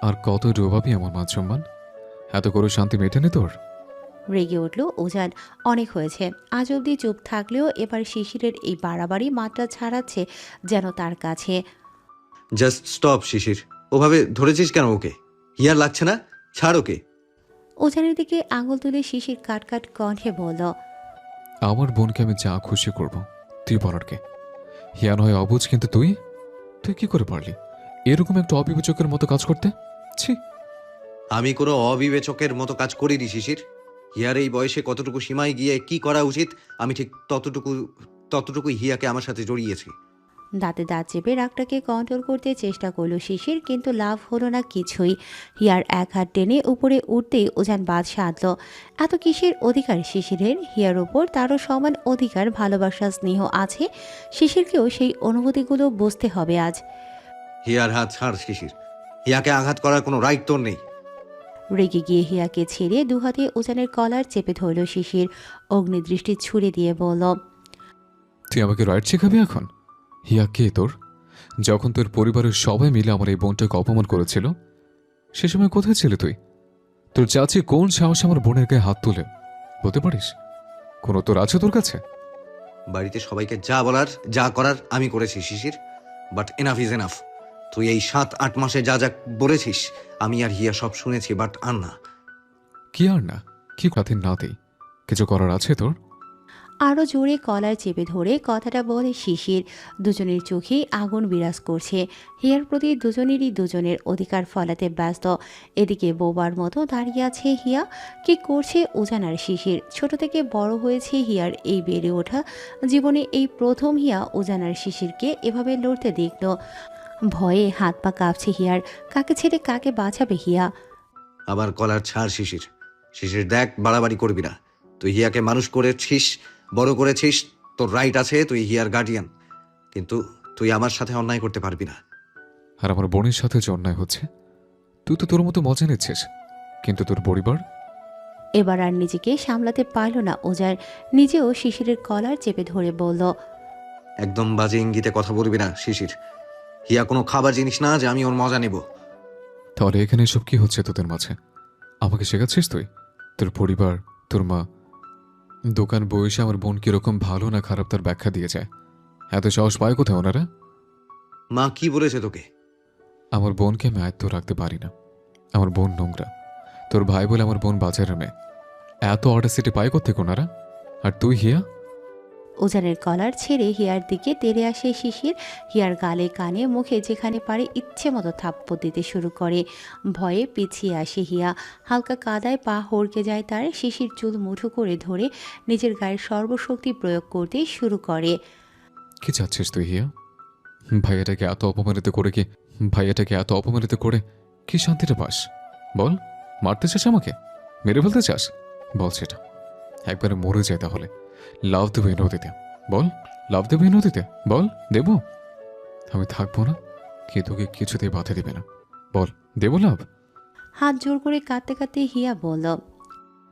Speaker 3: আর কত ডোবাবি আমার মান সম্মান? এত করে শান্তি মেটেনি তোর?
Speaker 2: রেগে উঠল উজান। অনেক হয়েছে। আজ অবধি চুপ থাকলেও এবার শিশিরের এই বাড়াবাড়ি মাত্রা ছাড়াচ্ছে যেন তার কাছে।
Speaker 4: জাস্ট স্টপ শিশির, ওভাবে ধরেছিস কেন ওকে? হিয়ার লাগছে না? ছাড় ওকে।
Speaker 2: উজানের দিকে আঙুল তুলে শিশির কাট কণ্ঠে বলল,
Speaker 3: আমার বোনকে আমি যা খুশি করব, তুই বলার কে? হিয়া নয় অবুঝ, কিন্তু তুই তুই কি করে পারলি এরকম একটা অবিবেচকের মতো কাজ করতে? ছি!
Speaker 4: আমি কোনো অবিবেচকের মতো কাজ করিনি শিশির। হিয়ার এই বয়সে কতটুকু সীমায় গিয়ে কি করা উচিত আমি ঠিক ততটুকুই হিয়াকে আমার সাথে জড়িয়েছি।
Speaker 2: দাঁতে দাঁত চেপে রাগটাকে কন্ট্রোল করতে চেষ্টা করলো শিশির, কিন্তু লাভ হলো না কিছুই। হিয়ার এক হাত টেনে উপরে উঠতেই উজান বাদ সাধল। এত কিসের অধিকার শিশিরের? হিয়ার ওপর তারও সমান অধিকার, ভালোবাসা, স্নেহ আছে। শিশিরকেও সেই অনুভূতিগুলো বুঝতে হবে আজ।
Speaker 4: হিয়ার হাত ছাড় শিশির, হিয়াকে আঘাত করার কোনো রাইট তোর নেই।
Speaker 2: রেগে গিয়ে হিয়াকে ছেড়ে দুহাতে উজানের কলার চেপে ধরল শিশির। অগ্নিদৃষ্টি ছুড়ে দিয়ে বলল,
Speaker 3: তুই আমাকে রাইট শেখাবি এখন? হিয়া কে তোর? যখন তোর পরিবারের সবাই মিলে আমার এই বোনটাকে অপমান করেছিল সে সময় কোথায় ছিলে তুই? তোর চাচি কোন সাহস আমার বোনের গায়ে হাত তুলে? বলতে পারিস? কোনো তোর আছে তোর কাছে?
Speaker 4: বাড়িতে সবাইকে যা বলার যা করার আমি করেছি শিশির, বাট এনাফ ইজ এনাফ। তুই এই 7-8 মাসে যা যা বলেছিস আমি আর হিয়া সব শুনেছি, বাট আর না।
Speaker 3: কি আর না? কি কথা না দেই? কিছু করার আছে তোর?
Speaker 2: আরও জোরে কলার চেপে ধরে কথাটা বলে শিশির। দুজনের চোখেই আগুন বিরাজ করছে। হিয়ার প্রতি দুজনের অধিকার ফলাতে ব্যস্ত। এদিকে বোবার মতো দাঁড়িয়ে আছে হিয়া। কি করছে উজান আর শিশির? ছোট থেকে বড় হয়েছে হিয়ার এই বেড়ে ওঠা জীবনে এই প্রথম হিয়া উজান আর শিশিরকে এভাবে লড়তে দেখল। ভয়ে হাত পা কাঁপছে হিয়ার। কাকে ছেড়ে কাকে বাঁচাবে হিয়া?
Speaker 4: আবার কলার ছাড় শিশির। শিশির দেখ, বাড়াবাড়ি করবি না। তুই হিয়াকে মানুষ করেছিস, বড় করেছিস, তোর রাইট আছে, তুই হিয়ার গার্ডিয়ান, কিন্তু তুই আমার সাথে অন্যায় করতে পারবি না।
Speaker 3: আর আমার বোনের সাথে যে অন্যায় হচ্ছে তুই তো তোর মতো মজা নিচ্ছিস, কিন্তু তোর পরিবার?
Speaker 2: এবার আর নিজেকে সামলাতে পারল না ওজার। নিজেও শিশিরের কলার চেপে ধরে বলল,
Speaker 4: একদম বাজে ইঙ্গিতে কথা বলবি না শিশির। হিয়া কোনো খাবার জিনিস না যে আমি ওর মজা নেব।
Speaker 3: তাহলে এখানে এসব কি হচ্ছে তোদের মাঝে? আমাকে শেখাচ্ছিস তুই? তোর পরিবার, তোর মা দোকান বয়সে আমার বোন কিরকম ভালো না খারাপ তার ব্যাখ্যা দিয়ে যায়। এত সাহস পায় কোথায় ওনারা?
Speaker 4: মা কি বলেছে তোকে?
Speaker 3: আমার বোনকে আমি আয়ত্ত রাখতে পারি না। আমার বোন নোংরা। তোর ভাই বলে আমার বোন বাজারের মেয়ে। এত অডাসিটি পায় কোথেকে ওনারা? আর তুই হিয়া?
Speaker 2: উজানের কলার ছেড়ে হিয়ার দিকে তেড়ে আসে শিশির। হিয়ার গালে কানে মুখে যেখানে পারে ইচ্ছে মতো থাপ্পড় দিতে শুরু করে। ভয়ে পিছিয়ে আসে হিয়া। হালকা কাদায় পা হড়কে যায় তার। শিশির চুল মুঠো করে ধরে নিজের গায়ের সর্বশক্তি প্রয়োগ করতে শুরু করে।
Speaker 3: কি চাচ্ছিস তুই হিয়া? ভাইয়াটাকে এত অপমানিত করে কি শান্তিটা পাস? বল, মারতে চাস আমাকে? মেরে ফেলতে চাস? বল সেটা। একবারে মরে যায় তাহলে। লাভ দেবো এই নদীতে। বল, লাভ দেবো এই নদীতে? বল, দেব? আমি থাকবো না, কে তোকে কিছুতেই বাধা দিবে না। বল, দেব লাভ?
Speaker 2: হাত জোর করে কাঁদতে কাঁদতে হিয়া বলল,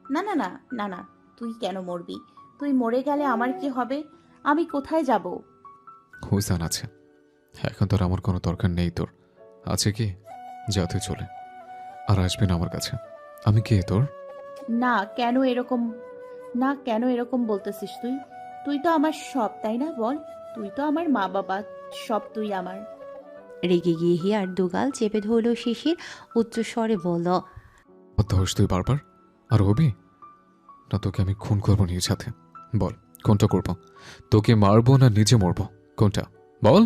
Speaker 1: না না না না না, তুই কেন মরবি? তুই মরে গেলে আমার কি হবে? আমি কোথায় যাব?
Speaker 3: হুসান আছে। এখন তোর আমার কোনো দরকার নেই। তোর আছে কি? যা তুই চলে, আর আসবি না আমার কাছে। আমি কে তোর?
Speaker 1: না কেন এরকম বলতেছিস তুই? তুই তো আমার সব, তাই না? বল, তুই তো আমার মা বাবা, সব তুই আমার।
Speaker 2: রেগে গিয়ে হিয়ার দুগাল চেপে ধরল শিশির। উচ্চ স্বরে বলল,
Speaker 3: ধস তুই বারবার? আর হবি না? তোকে আমি খুন করবো নিজ সাথে। বল, কোনটা করবো? তোকে মারবো না নিজে মরবো? কোনটা বল?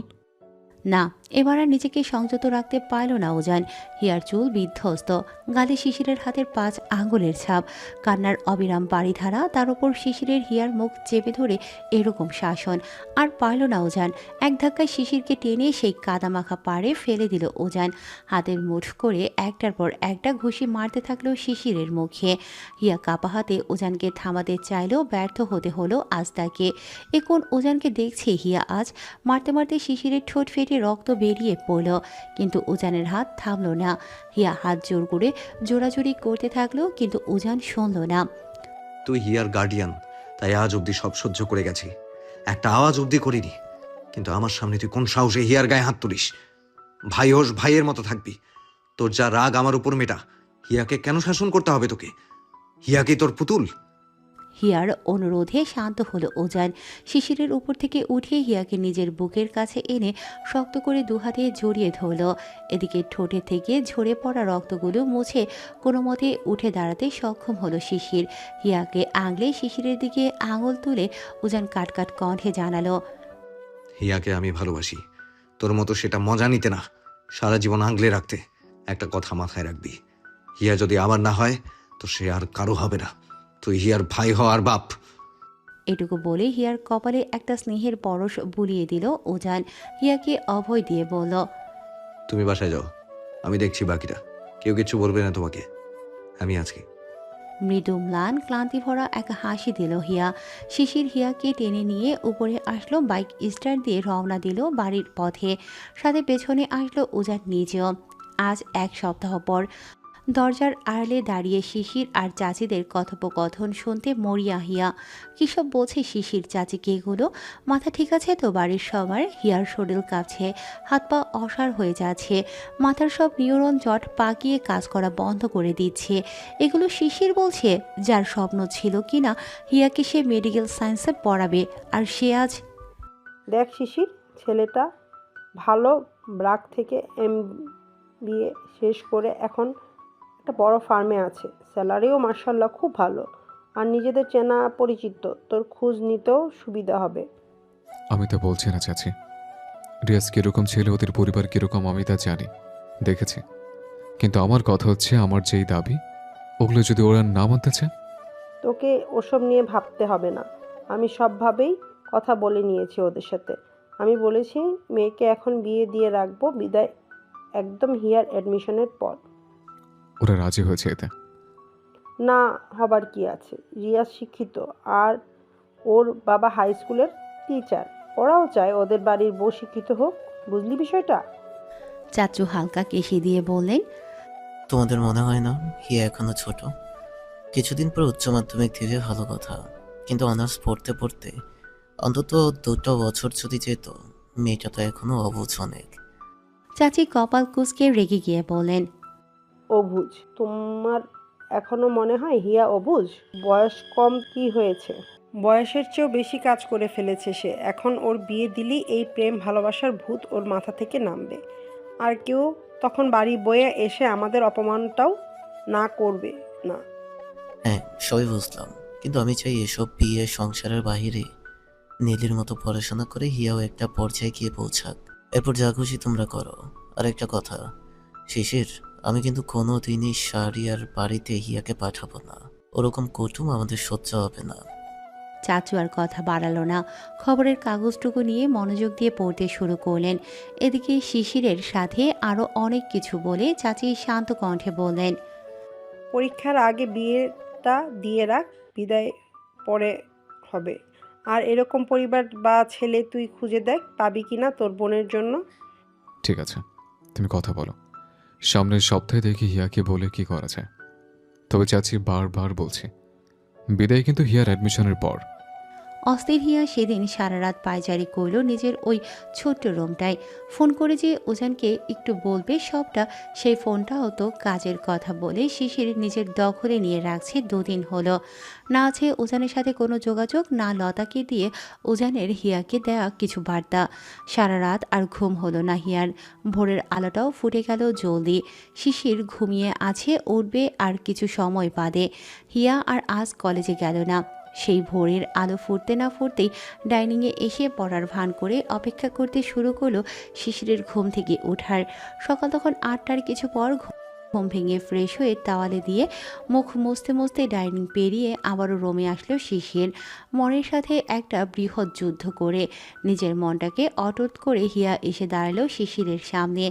Speaker 2: না, এবার আর নিজেকে সংযত রাখতে পারল না উজান। হিয়ার চুল বিধ্বস্ত, গালে শিশিরের হাতের 5 আঙ্গুলের ছাপ, কান্নার অবিরাম বাড়িধারা, তার উপর শিশিরের হিয়ার মুখ চেপে ধরে এরকম শাসন। আর পারল না উজান, এক ধাক্কায় শিশিরকে টেনে সেই কাদামাখা পাড়ে ফেলে দিল উজান। হাতের মুঠ করে একটার পর একটা ঘুষি মারতে থাকলো শিশিরের মুখে। হিয়া কাপা হাতে উজানকে থামাতে চাইলেও ব্যর্থ হতে হলো আজ তাকে। এ কোন উজানকে দেখছে হিয়া আজ? মারতে মারতে শিশিরের ঠোঁট ফেটে রক্ত বেরিয়ে পড়ল, কিন্তু উজানের হাত থামল না। হিয়া হাত জোর করে জোরাজোরি করতে থাকলো, কিন্তু উজান শুনল না।
Speaker 4: তুই হিয়ার গার্ডিয়ান, তাই আজ অব্দি সব সহ্য করে গেছি, একটা আওয়াজ অব্দি করিনি। কিন্তু আমার সামনে তুই কোন সাহসে হিয়ার গায়ে হাত তুলিস? ভাই হোস ভাইয়ের মতো থাকবি। তোর যা রাগ আমার উপর মেটা। হিয়াকে কেন শাসন করতে হবে তোকে? হিয়া কি তোর পুতুল?
Speaker 2: হিয়ার অনুরোধে শান্ত হলো উজান। শিশিরের উপর থেকে উঠে হিয়াকে নিজের বুকের কাছে এনে শক্ত করে দুহাতে জড়িয়ে ধরল। এদিকে ঠোঁটে থেকে ঝরে পড়া রক্তগুলো মুছে কোনো মতে উঠে দাঁড়াতে সক্ষম হলো শিশির। হিয়াকে আঙলে শিশিরের দিকে আঙুল তুলে উজান কাটকাট কণ্ঠে জানালো,
Speaker 4: হিয়াকে আমি ভালোবাসি, তোর মতো সেটা মজা নিতে না, সারা জীবন আগলে রাখতে। একটা কথা মাথায় রাখবি, হিয়া যদি আমার না হয় তো সে আর কারো হবে না। তুই হিয়ার ভাই হওয়ার বাপ।
Speaker 2: এটুকু বলে হিয়ার কপালে একটা স্নেহের পরশ বুলিয়ে দিল উজান। হিয়াকে অভয় দিয়ে বলল,
Speaker 4: তুমি বাসায় যাও, আমি দেখছি বাকিটা। কেউ কিছু বলবে না তোমাকে, আমি আজকে।
Speaker 2: মৃদু ম্লান ক্লান্তি ভরা এক হাসি দিল হিয়া। শিশির হিয়াকে টেনে নিয়ে উপরে আসলো, বাইক স্টার্ট দিয়ে রওনা দিল বাড়ির পথে। সাথে পেছনে আসলো উজান নিজেও। আজ 1 সপ্তাহ পর দরজার আড়ালে দাঁড়িয়ে শিশির আর চাচিদের কথোপকথন শুনতে মরিয়া হিয়া। কিসব বলছে শিশির চাচিকে এগুলো? মাথা ঠিক আছে তো বাড়ির সবার? হিয়ার শরীর কাঁপছে, হাত পা অসাড় হয়ে যাচ্ছে, মাথার সব নিউরন জট পাকিয়ে কাজ করা বন্ধ করে দিচ্ছে। এগুলো শিশির বলছে, যার স্বপ্ন ছিল কিনা হিয়াকে সে মেডিকেল সায়েন্সে পড়াবে, আর সে আজ।
Speaker 5: দেখ শিশির, ছেলেটা ভালো ব্রাক থেকে MBA শেষ করে এখন একটা বড় ফার্মে আছে, স্যালারিও মার্শাল্লাহ খুব ভালো, আর নিজেদের চেনা পরিচিত, তোর খোঁজ নিতেও সুবিধা হবে।
Speaker 3: আমি তো বলছি না চাচি, রিয়াজ কিরকম ছিল, ওদের পরিবার কিরকম আমি তা জানি, দেখেছি। কিন্তু আমার কথা হচ্ছে, আমার যেই দাবি ওগুলো যদি ওরা না মানতে চায়।
Speaker 5: তোকে ওসব নিয়ে ভাবতে হবে না, আমি সবভাবেই কথা বলে নিয়েছি ওদের সাথে। আমি বলেছি মেয়েকে এখন বিয়ে দিয়ে রাখবো, বিদায় একদম হিয়ার অ্যাডমিশনের পর।
Speaker 3: ওরা রাজি হয়েছে এতে?
Speaker 5: না হবার কি আছে, রিয়াজ শিক্ষিত আর ওর বাবা হাই স্কুলের টিচার, ওরাও চায় ওদের বাড়ির বউ শিক্ষিত হোক, বুঝলি বিষয়টা?
Speaker 2: চাচু হালকা কেশি দিয়ে বললেন,
Speaker 9: তোমাদের মনে হয় না হিয়া এখনো ছোট? কিছুদিন পর উচ্চ মাধ্যমিক দিবে, ভালো কথা, কিন্তু অনার্স পড়তে পড়তে অন্তত 2 বছর যদি যেত। মেয়েটা তো এখনো অবুঝ অনেক।
Speaker 2: চাচি কপাল কুঁচকে রেগে গিয়ে বললেন,
Speaker 5: অবুঝ? তোমার এখনো মনে হয় হিয়া অবুঝ? বয়স কম কি হয়েছে, বয়সের চেয়েও বেশি কাজ করে ফেলেছে সে। এখন ওর বিয়ে দিলেই এই প্রেম ভালোবাসার ভূত ওর মাথা থেকে নামবে, আর কেউ তখন বাড়ি বয়ে এসে আমাদের অপমানটাও না করবে না।
Speaker 9: হ্যাঁ, সবই বুঝলাম, কিন্তু আমি চাই এসব বিয়ে সংসারের বাহিরে নীলির মতো পড়াশোনা করে হিয়াও একটা পর্যায়ে গিয়ে পৌঁছাক। এরপর যা খুশি তোমরা করো। আর একটা কথা শিশির, আমি কিন্তু কোনো দিনই শাড়িয়ার বাড়িতে হিয়াকে পাঠাবো না। ওরকম কুটুম আমাদের সহ্য হবে না।
Speaker 2: চাচু আর কথা বাড়ালো না, খবরের কাগজটুকু নিয়ে মনোযোগ দিয়ে পড়তে শুরু করলেন। এদিকে শিশিরের সাথে আরও অনেক কিছু বলে চাচি শান্ত কণ্ঠে বললেন,
Speaker 5: পরীক্ষার আগে বিয়েটা দিয়ে রাখ, বিদায় পরে হবে। আর এরকম পরিবার বা ছেলে তুই খুঁজে দেখ, পাবি কিনা তোর বোনের জন্য।
Speaker 3: ঠিক আছে, তুমি কথা বলো, সামনের সপ্তাহে দেখি হিয়াকে বলে কি করা যায়। তবে চাচি বারবার বলছি, বিদায় কিন্তু হিয়ার অ্যাডমিশনের পর।
Speaker 2: অস্থির হিয়া সেদিন সারা রাত পায়চারি করল নিজের ওই ছোট্ট রুমটায়। ফোন করে যে উজানকে একটু বলবে সবটা, সেই ফোনটাও তো কাজের কথা বলে শিশির নিজের দখলে নিয়ে রাখছে 2 দিন হলো। না আছে উজানের সাথে কোনো যোগাযোগ, না লতাকে দিয়ে উজানের হিয়াকে দেয়া কিছু বার্তা। সারা রাত আর ঘুম হলো না হিয়ার। ভোরের আলোটাও ফুটে গেল জলদি। শিশির ঘুমিয়ে আছে, উঠবে আর কিছু সময় বাদে। হিয়া আর আজ কলেজে গেল না। সেই ভোরের আলো ফুটতে না ফুটতেই ডাইনিংয়ে এসে পড়ার ভান করে অপেক্ষা করতে শুরু করলো শিশিরের ঘুম থেকে ওঠার। সকাল তখন 8টার কিছু পর ঘুম ভেঙে ফ্রেশ হয়ে তাওয়ালে দিয়ে মুখ মুছতে মুছতে ডাইনিং পেরিয়ে আবারও রুমে আসলো শিশির। মনের সাথে একটা বৃহৎ যুদ্ধ করে নিজের মনটাকে অটুট করে হিয়া এসে দাঁড়ালো শিশিরের সামনে।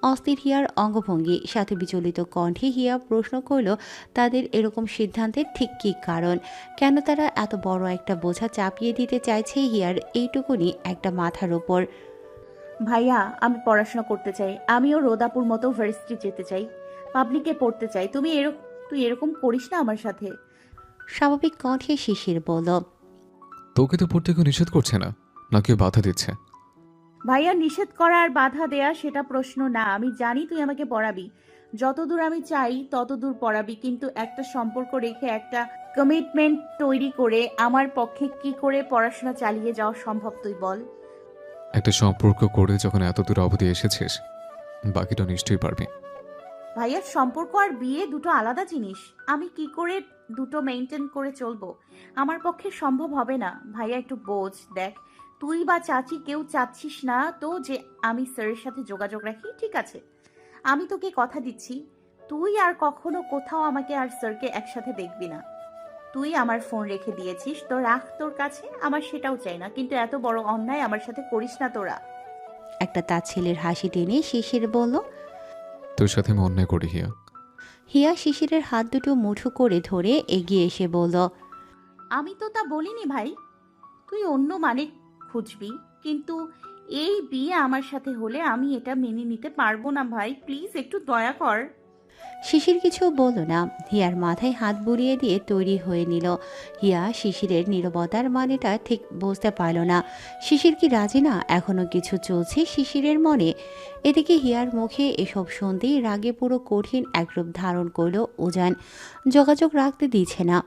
Speaker 2: অস্থির হিয়ার অঙ্গভঙ্গি সাথে বিচলিত কণ্ঠে হিয়া প্রশ্ন করলো তাদের এরকম সিদ্ধান্তের ঠিক কী কারণ, কেন তারা এত বড় একটা বোঝা চাপিয়ে দিতে চাইছে হিয়ার এইটুকুনি একটা মাথার ওপর।
Speaker 1: ভাইয়া আমি পড়াশোনা করতে চাই, আমিও রোদাপুর মতো ভার্সিটি যেতে চাই, পাবলিকে পড়তে চাই। তুই এরকম করিস না আমার সাথে।
Speaker 2: স্বাভাবিক কণ্ঠে শিশির বলল,
Speaker 3: তোকে তো পড়তে কেউ নিষেধ করছে না, না কেউ বাধা দিচ্ছে।
Speaker 1: ভাইয়া নিষেধ করা আর বাধা দেয়া সেটা প্রশ্ন না। আমি জানি তুই আমাকে পড়াবি, যতদূর আমি চাই ততদূর পড়াবি, কিন্তু একটা সম্পর্ক রেখে একটা কমিটমেন্ট তৈরি করে আমার পক্ষে কি করে পড়াশোনা চালিয়ে যাওয়া সম্ভব তুই বল।
Speaker 3: একটা সম্পর্ক করে যখন এত দূর অবধি এসেছিস, বাকিটা নিশ্চয়ই পারবি।
Speaker 1: ভাইয়া সম্পর্ক আর বিয়ে দুটো আলাদা জিনিস। আমি কি করে দুটো মেনটেন করে চলবো? আমার পক্ষে সম্ভব হবে না। ভাইয়া একটু বোঝ। দেখ, তুই বা চাচি কেউ চাচ্ছিস না তো যে আমি স্যারের সাথে যোগাযোগ রাখি, ঠিক আছে? আমি তোকে কথা দিচ্ছি, তুই আর কখনো কোথাও আমাকে আর স্যারকে একসাথে দেখবি না। তুই আমার ফোন রেখে দিয়েছিস, তো রাখ তোর কাছে, আমার সেটাও চাই না, কিন্তু এত বড় অন্যায় আমার সাথে করিস না তোরা।
Speaker 2: একটা তার ছেলের হাসি টেনে শিশির বলল।
Speaker 3: তোর সাথে আমি অন্যায় করি হিয়া।
Speaker 2: হিয়া শিশিরের হাত দুটো মুঠো করে ধরে এগিয়ে এসে বলল,
Speaker 1: আমি তো তা বলিনি ভাই, তুই অন্য মানে খুঁজবি, কিন্তু এই বিয়ে আমার সাথে হলে আমি এটা মেনে নিতে পারবো না ভাই, প্লিজ একটু দয়া কর।
Speaker 2: শিশির কিছু বলল না। হিয়ার মাথায় হাত বুলিয়ে দিয়ে তৈরি হয়ে নিল। হিয়া শিশিরের নীরবতার মানেটা ঠিক বুঝতে পারল না। শিশির কি রাজি না? এখনো কিছু চলছে শিশিরের মনে। এদিকে হিয়ার মুখে এসব শুনতেই রাগে পুরো কঠিন একরূপ ধারণ করল উজান। যোগাযোগ রাখতে দিচ্ছে না।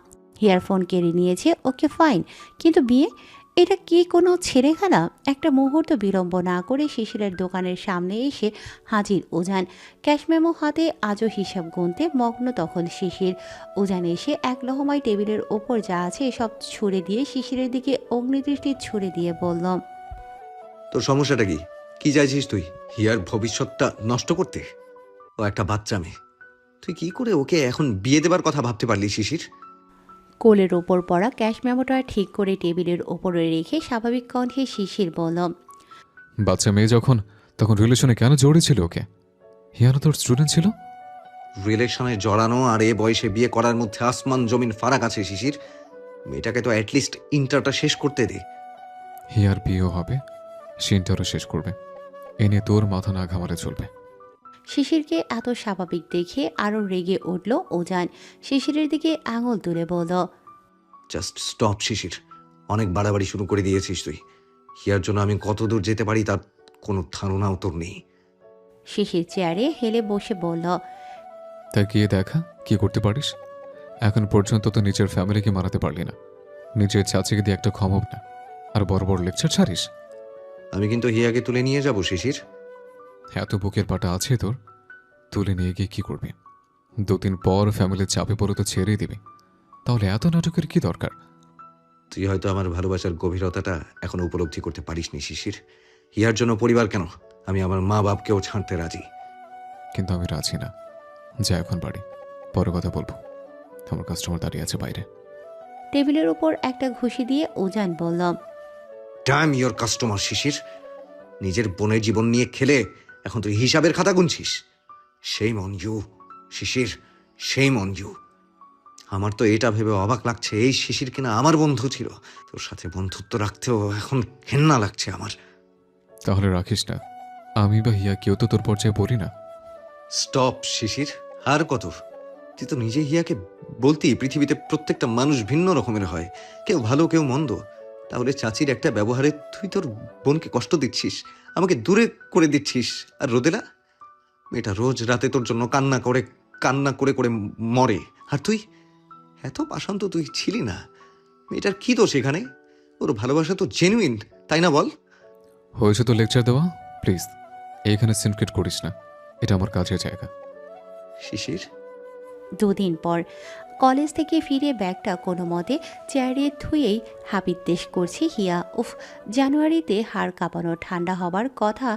Speaker 2: হিয়ার ফোন কেড়ে নিয়েছে, ওকে ফাইন, কিন্তু বিয়ে, এটা কি কোনো ছেড়ে খেলা? একটা মুহূর্ত বিলম্ব না করে শিশিরের দোকানের সামনে এসে হাজির উজান। ক্যাশ মেমো হাতে আজও হিসাব গুনতে মগ্ন তখন শিশির। উজান এসে এক লহমায় টেবিলের ওপর যা আছে সব ছুড়ে দিয়ে শিশিরের দিকে অগ্নিদৃষ্টি ছুড়ে দিয়ে বলল,
Speaker 4: তোর সমস্যাটা কি? কি চাইছিস তুই? হিয়ার ভবিষ্যৎটা নষ্ট করতে? ও একটা বাচ্চা মেয়ে, তুই কি করে ওকে এখন বিয়ে দেবার কথা ভাবতে পারলি শিশির?
Speaker 2: কোলের ওপর পড়া ক্যাশ মেমোটা ঠিক করে টেবিলের ওপরে রেখে স্বাভাবিক কণ্ঠে শিশির বলল,
Speaker 3: বাচ্চা মেয়ে যখন, তখন রিলেশনে কেন জড়িয়েছিল ওকে? হিয়ানা তোর স্টুডেন্ট ছিল।
Speaker 4: রিলেশনে জড়ানো আর এ বয়সে বিয়ে করার মধ্যে আসমান জমিন ফারাক আছে শিশির। মেয়েটাকে তো অ্যাটলিস্ট ইন্টারটা শেষ করতে দে।
Speaker 3: হিয়ার বিয়েও হবে, সে ইন্টারও শেষ করবে, এ নিয়ে তোর মাথা না ঘামালে চলবে।
Speaker 2: শিশিরকে এত স্বাভাবিক দেখে আরও রেগে উঠল উজান। শিশিরের দিকে আঙুল তুলে বলল,
Speaker 4: জাস্ট স্টপ শিশির, অনেক বাড়াবাড়ি শুরু করে দিয়েছিস তুই। হিয়ার জন্য আমি কত দূর যেতে পারি তার কোনো ধারণাও তোর নেই।
Speaker 2: শিশির চেয়ারে হেলে বসে বলল,
Speaker 3: তাই গিয়ে দেখা কি করতে পারিস। এখন পর্যন্ত তো নিজের ফ্যামিলিকে মানাতে পারলি না, নিজের চাচিকে দিয়ে একটা ক্ষমব না, আর বড় বড় লেকচার ছাড়িস।
Speaker 4: আমি কিন্তু হিয়াকে তুলে নিয়ে যাব শিশির।
Speaker 3: এত বুকের পাটা আছে তোর, তুলে নিয়ে গিয়ে কি করবি? 2 দিন পর ফ্যামিলির চাপে পড়ে তো ছেড়েই দিবি, তাহলে এত নাটকের কি দরকার?
Speaker 4: তুই হয়তো আমার ভালোবাসার গভীরতাটা এখনো উপলব্ধি করতে পারিসনি শিশির। হিয়ার জন্য পরিবার কেন, আমি আমার মা বাপকেও ছাড়তে রাজি।
Speaker 3: কিন্তু আমি রাজি না। যা এখন বাড়ি, পরে কথা বলবো, আমার কাস্টমার দাঁড়িয়ে আছে বাইরে।
Speaker 2: টেবিলের উপর একটা ঘুষি দিয়ে উজান বলল,
Speaker 4: ড্যাম ইয়োর কাস্টমার শিশির। নিজের বোনের জীবন নিয়ে খেলে এখন তুই হিসাবের খাতা গুনছিস। সেই মন ইউ শিশির, সেই মন ইউ। আমার তো এটা ভেবে অবাক লাগছে, এই শিশির কিনা আমার বন্ধু ছিল, তোর সাথে বন্ধুত্ব রাখতেও এখন ঘেন্না লাগছে আমার।
Speaker 3: তাহলে রাখিস না, আমি বা হিয়া কেউ তো তোর পর্যায়ে পড়ি না।
Speaker 4: স্টপ শিশির, আর কত? তুই তো নিজে হিয়াকে বলতি পৃথিবীতে প্রত্যেকটা মানুষ ভিন্ন রকমের হয়, কেউ ভালো কেউ মন্দ। তাহলে চাচির একটা ব্যবহারে তুই তোর বোনকে কষ্ট দিচ্ছিস, আমাকে দূরে করে দিচ্ছিস। আর রোদেলা মেয়েটা রোজ রাতে তোর জন্য কান্না করে করে মরে, আর তুই এত পাষাণ তো তুই ছিলি না। মেয়েটার কি দোষ এখানে? ওর ভালোবাসা তো জেনুইন, তাই না বল?
Speaker 3: হয়েছে তো লেকচার দেওয়া, প্লিজ এখানে সিনক্রেট করিস না, এটা আমার কাজের জায়গা।
Speaker 4: শিশির,
Speaker 2: 2 দিন পর কলেজ থেকে ফিরে ব্যাগটা কোনো মতে চেয়ারে থুয়েই হাপিত্তেশ করছে হিয়া। উফ, জানুয়ারিতে হাড় কাঁপানো ঠান্ডা হবার কথা,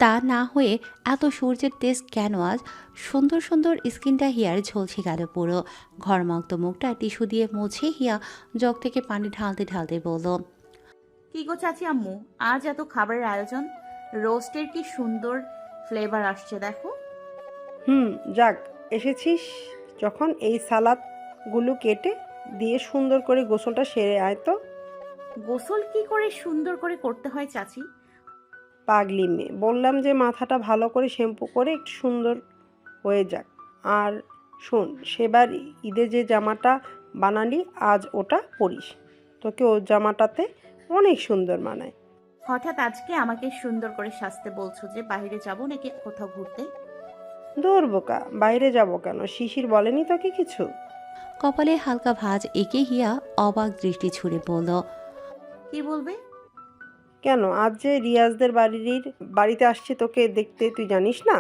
Speaker 2: তা না হয়ে এত সূর্যের তেজ কেন আজ? সুন্দর সুন্দর স্কিনটা হিয়ার ঝলসে গেল পুরো। ঘরমক্ত মুখটা টিস্যু দিয়ে মুছে হিয়া জগ থেকে পানি ঢালতে ঢালতে বলল,
Speaker 1: কি গো চাচি আম্মু, আজ এত খাবারের আয়োজন, রোস্টের কি সুন্দর ফ্লেভার আসছে দেখো।
Speaker 5: যাক, এসেছিস যখন এই সালাদগুলো কেটে দিয়ে সুন্দর করে গোসলটা সেরে আয় তো।
Speaker 1: গোসল কি করে সুন্দর করে করতে হয় চাচি?
Speaker 5: পাগলি মেয়ে, বললাম যে মাথাটা ভালো করে শ্যাম্পু করে একটু সুন্দর হয়ে যাক। আর শোন, সেবার ঈদে যে জামাটা বানালি আজ ওটা পরিস, তোকে ও জামাটাতে অনেক সুন্দর মানায়।
Speaker 1: হঠাৎ আজকে আমাকে সুন্দর করে সাজতে বলছো যে? বাইরে যাব নাকি কোথাও ঘুরতে?
Speaker 5: দূর বোকা, বাইরে যাব কেন? শিশির বলেনি তোকে কিছু?
Speaker 2: কপালে হালকা ভাঁজ এঁকে হিয়া অবাক দৃষ্টি ছুড়ে বলল,
Speaker 1: কি বলবে?
Speaker 5: কেন, আজ যে রিয়াজদের বাড়িতে আসছে তোকে দেখতে, তুই জানিস না?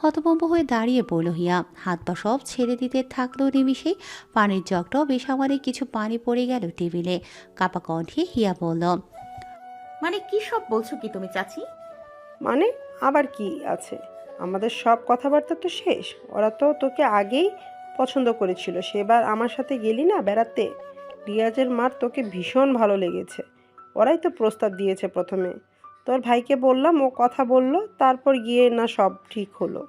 Speaker 2: হতভম্ব হয়ে দাঁড়িয়ে পড়ল হিয়া। হাত পা সব ছেড়ে দিতে থাকলো নিমিষেই। পানির জগটাও বেসামারে কিছু পানি পড়ে গেল টেবিলে। কাপা কণ্ঠে হিয়া বলল,
Speaker 1: মানে কি সব বলছো কি তুমি চাচি?
Speaker 5: মানে আবার কি আছে? আমাদের সব কথাবার্তা তো শেষ। ওরা তো তোকে আগেই পছন্দ করেছিল, সেবার আমার সাথে গেলি না বেড়াতে। রিয়াজের মার তোকে ভীষণ ভালো লেগেছে, ওরাই তো প্রস্তাব দিয়েছে প্রথমে। তোর ভাইকে বললাম, ও কথা বলল, তারপর গিয়ে না সব ঠিক হলো।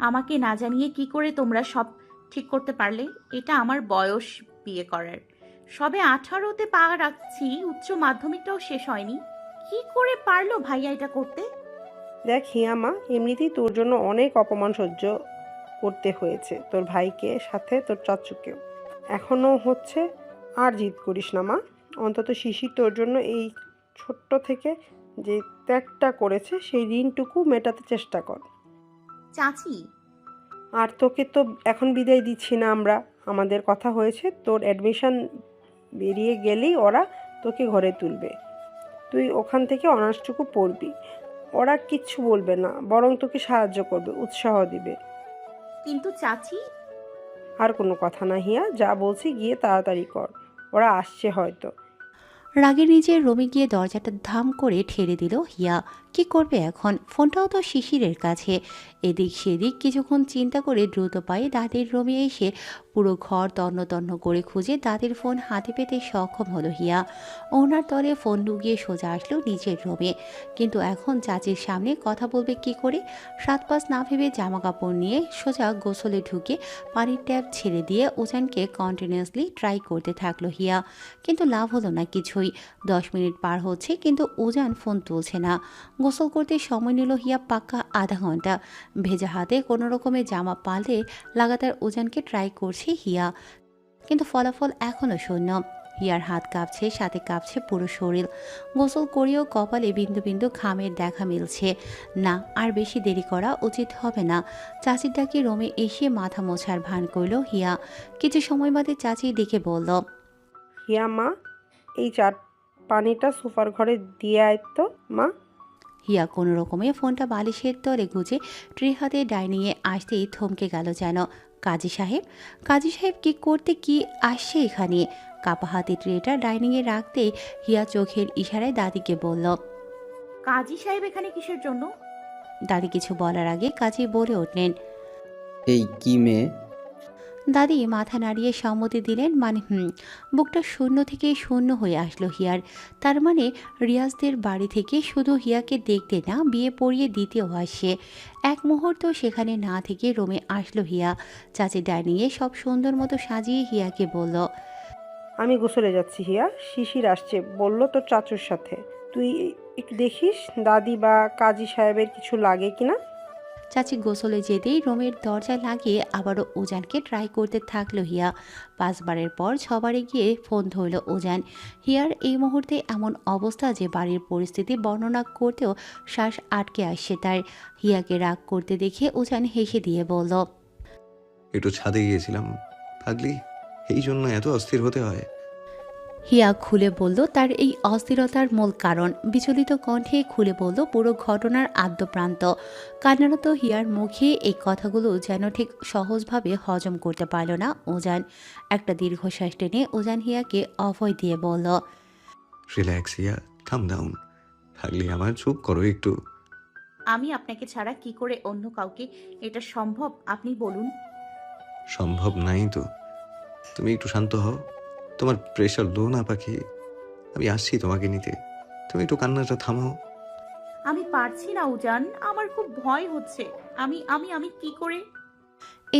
Speaker 1: আমাকে না জানিয়ে কি করে তোমরা সব ঠিক করতে পারলে? এটা আমার বয়স বিয়ে করার, সবে 18তে পা রাখছি, উচ্চ মাধ্যমিকটাও শেষ হয়নি। কি করে পারলো ভাইয়া এটা করতে?
Speaker 5: দেখ হিয়ামা, এমনিতেই তোর জন্য অনেক অপমান সহ্য করতে হয়েছে, তোর ভাইকে সাথে তোর চাচুকেও। এখনও হচ্ছে, আর জিদ করিস না মা। অন্তত শিশির তোর জন্য এই ছোট্ট থেকে যে ত্যাগটা করেছে সেই ঋণটুকু মেটাতে চেষ্টা কর।
Speaker 1: চাচি,
Speaker 5: আর তোকে তো এখন বিদায় দিচ্ছি না আমরা। আমাদের কথা হয়েছে, তোর অ্যাডমিশন বেরিয়ে গেলেই ওরা তোকে ঘরে তুলবে। তুই ওখান থেকে অনার্সটুকু পড়বি। ওরা কিচ্ছু বলবে না, বরং তোকে সাহায্য করবে, উৎসাহ দিবে।
Speaker 1: কিন্তু চাচি।
Speaker 5: আর কোনো কথা না হিয়া, যা বলছি গিয়ে তাড়াতাড়ি কর, ওরা আসছে হয়তো।
Speaker 2: রাগে নিজের রুমে গিয়ে দরজাটা ধাম করে ঠেলে দিল হিয়া। কি করবে এখন? ফোনটাও তো শিশিরের কাছে। এদিক সেদিক কিছুক্ষণ চিন্তা করে দ্রুত পায়ে দাদির রুমে এসে পুরো ঘর তন্ন তন্ন করে খুঁজে দাদির ফোন হাতে পেতে সক্ষম হলো হিয়া। ওনার তলে ফোন লুকিয়ে সোজা আসলো নিজের রুমে। কিন্তু এখন চাচির সামনে কথা বলবে কি করে? সাত পাঁচ না ভেবে জামা কাপড় নিয়ে সোজা গোসলে ঢুকে পানির ট্যাপ ছেড়ে দিয়ে উজানকে কন্টিনিউয়াসলি ট্রাই করতে থাকলো হিয়া। কিন্তু লাভ হলো না কিছুই। 10 মিনিট পার হচ্ছে কিন্তু উজান ফোন তুলছে না। গোসল করতে সময় নিল হিয়া পাক্কা আধা ঘন্টা। ভেজা হাতে কোনো রকমে জামা পাল্টে লাগাতার উজানকে ট্রাই করছে হিয়া, কিন্তু ফলাফল এখনও শূন্য। হিয়ার হাত কাঁপছে, সাথে কাঁপছে পুরো শরীর। গোসল করেও কপালে বিন্দু বিন্দু ঘামের দেখা মিলছে না। আর বেশি দেরি করা উচিত হবে না। চাচির ডাকে রুমে এসে মাথা মোছার ভান করল হিয়া। কিছু সময় বাদে চাচি ডেকে বলল,
Speaker 5: হিয়া মা, এই পানিটা সোফার ঘরে দিয়ে আয় তো মা।
Speaker 2: হিয়া কোনো রকমে ফোনটা বালিশের তলে গুজে ট্রে হাতে ডাইনিংয়ে আসতেই থমকে গেল যেন। কাজী সাহেব কি করতে কি আসছে এখানে? কাপা হাতে ট্রেটা ডাইনিংয়ে রাখতেই হিয়া চোখের ইশারায় দাদিকে বলল।
Speaker 1: কাজী সাহেব এখানে কিসের জন্য?
Speaker 2: দাদি কিছু বলার আগে কাজী বলে উঠলেন,
Speaker 10: এই কি মেয়ে?
Speaker 2: দাদি মাথা নাড়িয়ে সম্মতি দিলেন, মানে বুকটা শূন্য থেকে শূন্য হয়ে আসলো হিয়ার। তার মানে রিয়াজদের বাড়ি থেকে শুধু হিয়াকে দেখতে না, বিয়ে পড়িয়ে দিতেও আসে। এক মুহূর্ত সেখানে না থেকে রুমে আসলো হিয়া। চাচি ডাইনিংয়ে সব সুন্দর মতো সাজিয়ে হিয়াকে বলল,
Speaker 5: আমি গোসলে যাচ্ছি হিয়া, শিশির আসছে বললো তোর চাচুর সাথে। তুই একটু দেখিস দাদি বা কাজী সাহেবের কিছু লাগে কিনা।
Speaker 2: চাচি গোসলে যেতেই রুমের দরজা লাগিয়ে আবারও উজানকে ট্রাই করতে থাকলো হিয়া। 5 বারের পর 6 বারে গিয়ে ফোন ধরল উজান। হিয়ার এই মুহূর্তে এমন অবস্থা যে বাড়ির পরিস্থিতি বর্ণনা করতেও শ্বাস আটকে আসছে তার। হিয়াকে রাগ করতে দেখে উজান হেসে দিয়ে বলল,
Speaker 4: একটু ছাদে গিয়েছিলাম পাগলি, এই জন্য এত অস্থির হতে হয়।
Speaker 2: হিয়া খুলে বলল তার এই অস্থিরতার মূল কারণ। বিচলিত কণ্ঠে খুলে বলল পুরো ঘটনার আদ্যপ্রান্ত। কান্নারত হিয়ার মুখে এই কথাগুলো যেন ঠিক সহজভাবে হজম করতে পারল না উজান। একটা দীর্ঘশ্বাস টেনে উজান হিয়াকে অভয় দিয়ে বলল,
Speaker 4: রিল্যাক্স হিয়া, কাম ডাউন। থাকলে আমার চুপ করো একটু।
Speaker 1: আমি আপনাকে ছাড়া কি করে অন্য কাউকে, এটা সম্ভব? আপনি বলুন।
Speaker 4: সম্ভব নাই তো। তুমি একটু শান্ত হও। তোমার প্রেশার লো না পাখি? আমি আসছি তোমাকে নিতে। তুমি একটু কান্নাটা থামাও।
Speaker 1: আমি পারছি না উজান, আমার খুব ভয় হচ্ছে। আমি আমি আমি কি করে?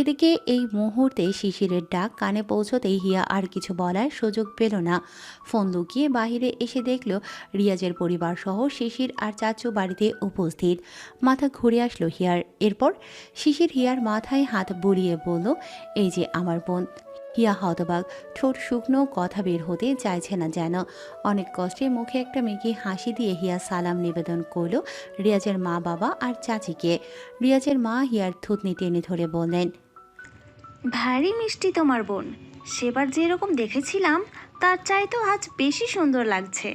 Speaker 2: এদিকে এই মুহূর্তে শিশিরের ডাক কানে পৌঁছতেই হিয়া আর কিছু বলার সুযোগ পেল না। ফোন লুকিয়ে বাহিরে এসে দেখল রিয়াজের পরিবার সহ শিশির আর চাচু বাড়িতে উপস্থিত। মাথা ঘুরে আসলো হিয়ার। এরপর শিশির হিয়ার মাথায় হাত বুলিয়ে বলল, এই যে আমার বোন। হিয়া হতবাক, ঠোঁট শুকনো, কথা বের হতে চাইছে না যেন। অনেক কষ্টে মুখে একটা মেঘে হাসি দিয়ে হিয়া সালাম নিবেদন করল রিয়াজের মা বাবা আর চাচিকে। রিয়াজের মা হিয়ার থুতনি টেনে ধরে বললেন,
Speaker 11: ভারী মিষ্টি তোমার বোন। সেবার যেরকম দেখেছিলাম তার চাইতেও আজ বেশি সুন্দর লাগছে।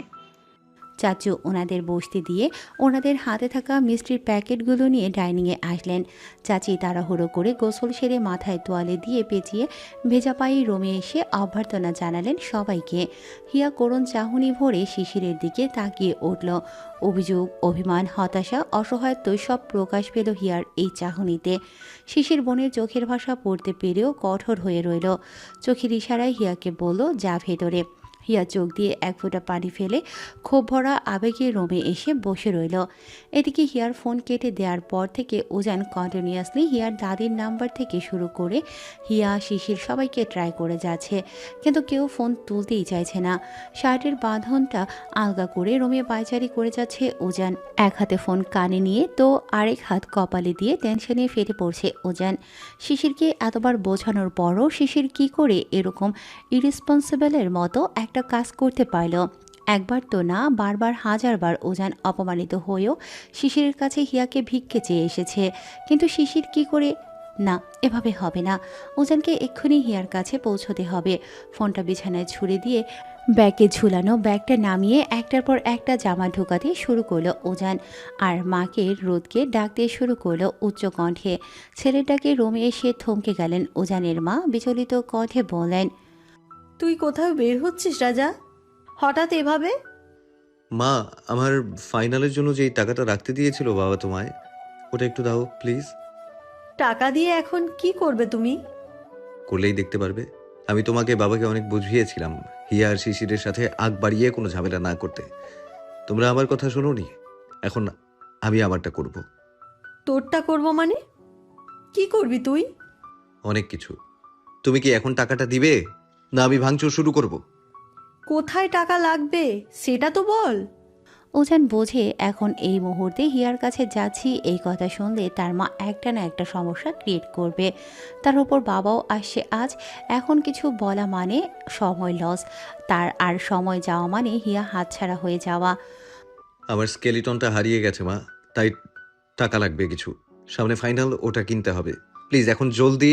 Speaker 2: চাচু ওনাদের বসতে দিয়ে ওনাদের হাতে থাকা মিষ্টির প্যাকেটগুলো নিয়ে ডাইনিংয়ে আসলেন। চাচি তাড়াহুড়ো করে গোসল সেরে মাথায় তোয়ালে দিয়ে পেঁচিয়ে ভেজা পায়ে রুমে এসে অভ্যর্থনা জানালেন সবাইকে। হিয়া করুণ চাহনি ভরে শিশিরের দিকে তাকিয়ে উঠল। অভিযোগ, অভিমান, হতাশা, অসহায়ত্ব সব প্রকাশ পেল হিয়ার এই চাহনিতে। শিশির বোনের চোখের ভাষা পড়তে পেরেও কঠোর হয়ে রইল। চোখের ইশারায় হিয়াকে বলল, যা ভেতরে। হিয়া চোখ দিয়ে এক ফোঁটা পানি ফেলে ক্ষোভ ভরা আবেগে রুমে এসে বসে রইল। এদিকে হিয়ার ফোন কেটে দেওয়ার পর থেকে উজান কন্টিনিউয়াসলি হিয়ার দাদির নাম্বার থেকে শুরু করে হিয়া, শিশির সবাইকে ট্রাই করে যাচ্ছে, কিন্তু কেউ ফোন তুলতেই চাইছে না। শার্টের বাঁধনটা আলগা করে রুমে পায়চারি করে যাচ্ছে উজান। এক হাতে ফোন কানে নিয়ে তো আরেক হাত কপালে দিয়ে টেনশনে ফেটে পড়ছে উজান। শিশিরকে এতবার বোঝানোর পরও শিশির কি করে এরকম ইরেসপন্সিবলের মতো একটা কাজ করতে পারল? একবার তো না, বারবার হাজারবার উজান অপমানিত হয়েও শিশিরের কাছে হিয়াকে ভিক্ষে চেয়ে এসেছে, কিন্তু শিশির কি করে? না, এভাবে হবে না। উজানকে এক্ষুনি হিয়ার কাছে পৌঁছতে হবে। ফোনটা বিছানায় ছুঁড়ে দিয়ে ব্যাগে ঝুলানো ব্যাগটা নামিয়ে একটার পর একটা জামা ঢোকাতে শুরু করলো উজান। আর মাকে রোদকে ডাকতে শুরু করলো উচ্চ কণ্ঠে। ছেলের ডাকে রুমে এসে থমকে গেলেন উজানের মা। বিচলিত কণ্ঠে বললেন,
Speaker 8: তুই কোথাও বের হচ্ছিস রাজা? হঠাৎ এভাবে?
Speaker 4: মা, আমার ফাইনালের জন্য যেই টাকাটা রাখতে দিয়েছিল বাবা তোমায়, ওটা একটু দাও প্লিজ।
Speaker 8: টাকা দিয়ে এখন কি করবে তুমি?
Speaker 4: করলেই দেখতে পারবে। আমি তোমাকে বাবাকে অনেক বুঝিয়েছিলাম হিয়া আর শিশিরের সাথে আগ বাড়িয়ে কোনো ঝামেলা না করতে। তোমরা আমার কথা শোনোনি। এখন আমি আমারটা করব।
Speaker 8: তোরটা করবো মানে? কি করবি তুই?
Speaker 4: অনেক কিছু। তুমি কি এখন টাকাটা দিবে, না আমি ভাঙচুর শুরু করব?
Speaker 8: কোথায় টাকা লাগবে সেটা তো বল।
Speaker 2: উজান বোঝে এখন এই মুহূর্তে হিয়ার কাছে যাচ্ছি এই কথা শুনলে তার মা একটা না একটা সমস্যা ক্রিয়েট করবে। তার উপর বাবাও আসছে আজ। এখন কিছু বলা মানে সময় লস, তার আর সময় যাওয়া মানে হিয়া হাতছাড়া হয়ে যাওয়া।
Speaker 4: আমার স্কেলিটনটা হারিয়ে গেছে মা, তাই টাকা লাগবে কিছু। সামনে ফাইনাল, ওটা কিনতে হবে। প্লিজ এখন জলদি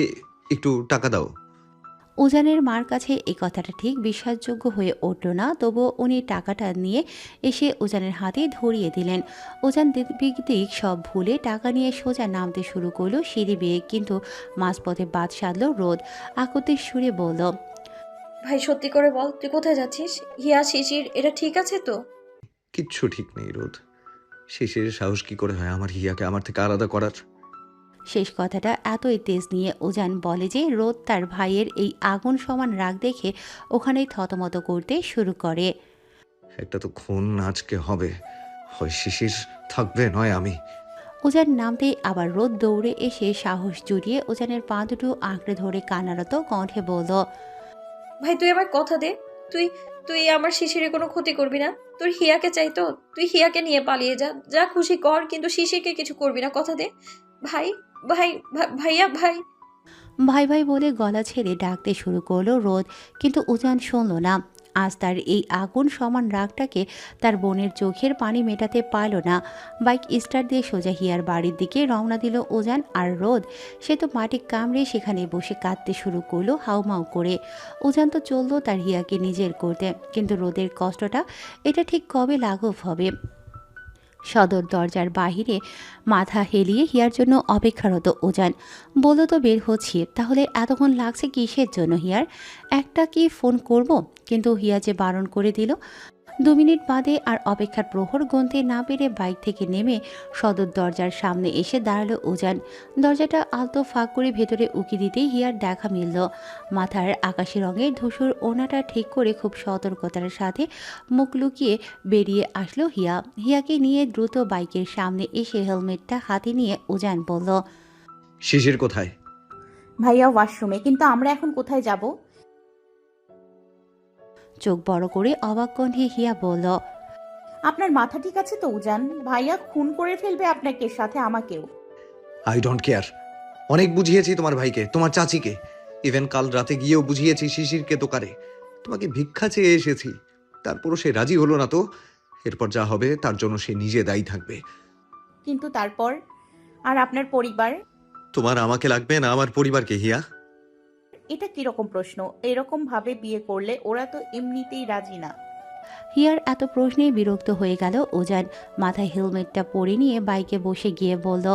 Speaker 4: একটু টাকা দাও।
Speaker 2: উজানের মার কাছে এই কথাটা ঠিক বিশ্বাসযোগ্য হয়ে উঠল না, তবুও উনি টাকাটা নিয়ে এসে উজানের হাতে ধরিয়ে দিলেন। উজান দিক সব ভুলে টাকা নিয়ে সোজা নামতে শুরু করলো সিঁড়ি বেয়ে, কিন্তু মাঝপথে বাদ সাধল রোদ। আকুতির সুরে বলল,
Speaker 7: ভাই সত্যি করে বল, তুই কোথায় যাচ্ছিস? হিয়া, শিশির, এটা ঠিক আছে তো?
Speaker 4: কিচ্ছু ঠিক নেই রোদ। শিশিরের সাহস কি করে হয় আমার হিয়াকে আমার থেকে আলাদা করার?
Speaker 2: শেষ কথাটা এতই তেজ নিয়ে উজান বলে যে রোদ তার ভাইয়ের এই আগুন সমান রাগ দেখে ওখানেই থতমত করতে শুরু করে।
Speaker 4: একটা তো খুন আজকে হবে, হয় শিশির থাকবে নয় আমি।
Speaker 2: উজান নামতেই আবার রোদ দৌড়ে এসে সাহস জুড়িয়ে উজানের পা দুটো আঁকড়ে ধরে কান্নারত কণ্ঠে বলল,
Speaker 7: ভাই তুই আমার কথা দে, তুই তুই আমার শিশিরের কোনো ক্ষতি করবি না। তোর হিয়াকে চাই তো, তুই হিয়াকে নিয়ে পালিয়ে যা, যা খুশি কর, কিন্তু শিশিরকে কিছু করবি না, কথা দে ভাই। ভাই ভাইয়া ভাই।
Speaker 2: ভাই ভাই বলে গলা ছেড়ে ডাকতে শুরু করলো রোদ, কিন্তু উজান শুনল না। আজ তার এই আগুন সমান রাগটাকে তার বোনের চোখের পানি মেটাতে পারল না। বাইক স্টার্ট দিয়ে সোজা হিয়ার বাড়ির দিকে রওনা দিল উজান। আর রোদ, সে তো মাটি কামড়ে সেখানে বসে কাঁদতে শুরু করলো হাউমাউ করে। উজান তো চলল তার হিয়াকে নিজের করতে, কিন্তু রোদের কষ্টটা এটা ঠিক কবে লাঘব হবে? সদর দরজার বাহিরে মাথা হেলিয়ে হিয়ার জন্য অপেক্ষারত উজান। বলল তো বের হচ্ছি, তাহলে এতক্ষণ লাগছে কিসের জন্য হিয়ার? একটা কি ফোন করব? কিন্তু হিয়া যে বারণ করে দিল। 2 মিনিট বাদে আর অপেক্ষার প্রহর গুনতে না পেরে বাইক থেকে নেমে সদর দরজার সামনে এসে দাঁড়ালো উজান। দরজাটা আলতো ফাঁক করে ভেতরে উকি দিতেই হিয়ার দেখা মিলল। মাথার আকাশি রঙের ধূসর ওনাটা ঠিক করে খুব সতর্কতার সাথে মুখ লুকিয়ে বেরিয়ে আসলো হিয়া। হিয়াকে নিয়ে দ্রুত বাইকের সামনে এসে হেলমেটটা হাতে নিয়ে উজান বলল,
Speaker 4: শিশির কোথায়?
Speaker 1: ভাইয়া ওয়াশরুমে, কিন্তু আমরা এখন কোথায় যাব?
Speaker 2: চোখ বড় করে অবাক কণ্ঠে হিয়া বলল,
Speaker 1: আপনার মাথা ঠিক আছে তো উজান? ভাইয়া খুন করে ফেলবে আপনাকে, সাথে আমাকেও।
Speaker 4: I don't care. অনেক বুঝিয়েছি তোমার ভাইকে, তোমার চাচিকে, ইভেন কাল রাতে গিয়েও বুঝিয়েছি শিশিরকে দোকানে। তোমাকে ভিক্ষা চেয়ে এসেছি, তারপরও সে রাজি হলো না। তো এরপর যা হবে তার জন্য সে নিজে দায়ী থাকবে।
Speaker 1: কিন্তু তারপর? আর আপনার পরিবার?
Speaker 4: তোমার আমাকে লাগবে না আমার পরিবারকে হিয়া?
Speaker 1: এটা কিরকম প্রশ্ন? এরকম ভাবে বিয়ে করলে ওরা তো এমনিতেই রাজি না।
Speaker 2: হিয়ার এত প্রশ্নে বিরক্ত হয়ে গেল উজান। মাথায় হেলমেটটা পরে নিয়ে বাইকে বসে গিয়ে বলল,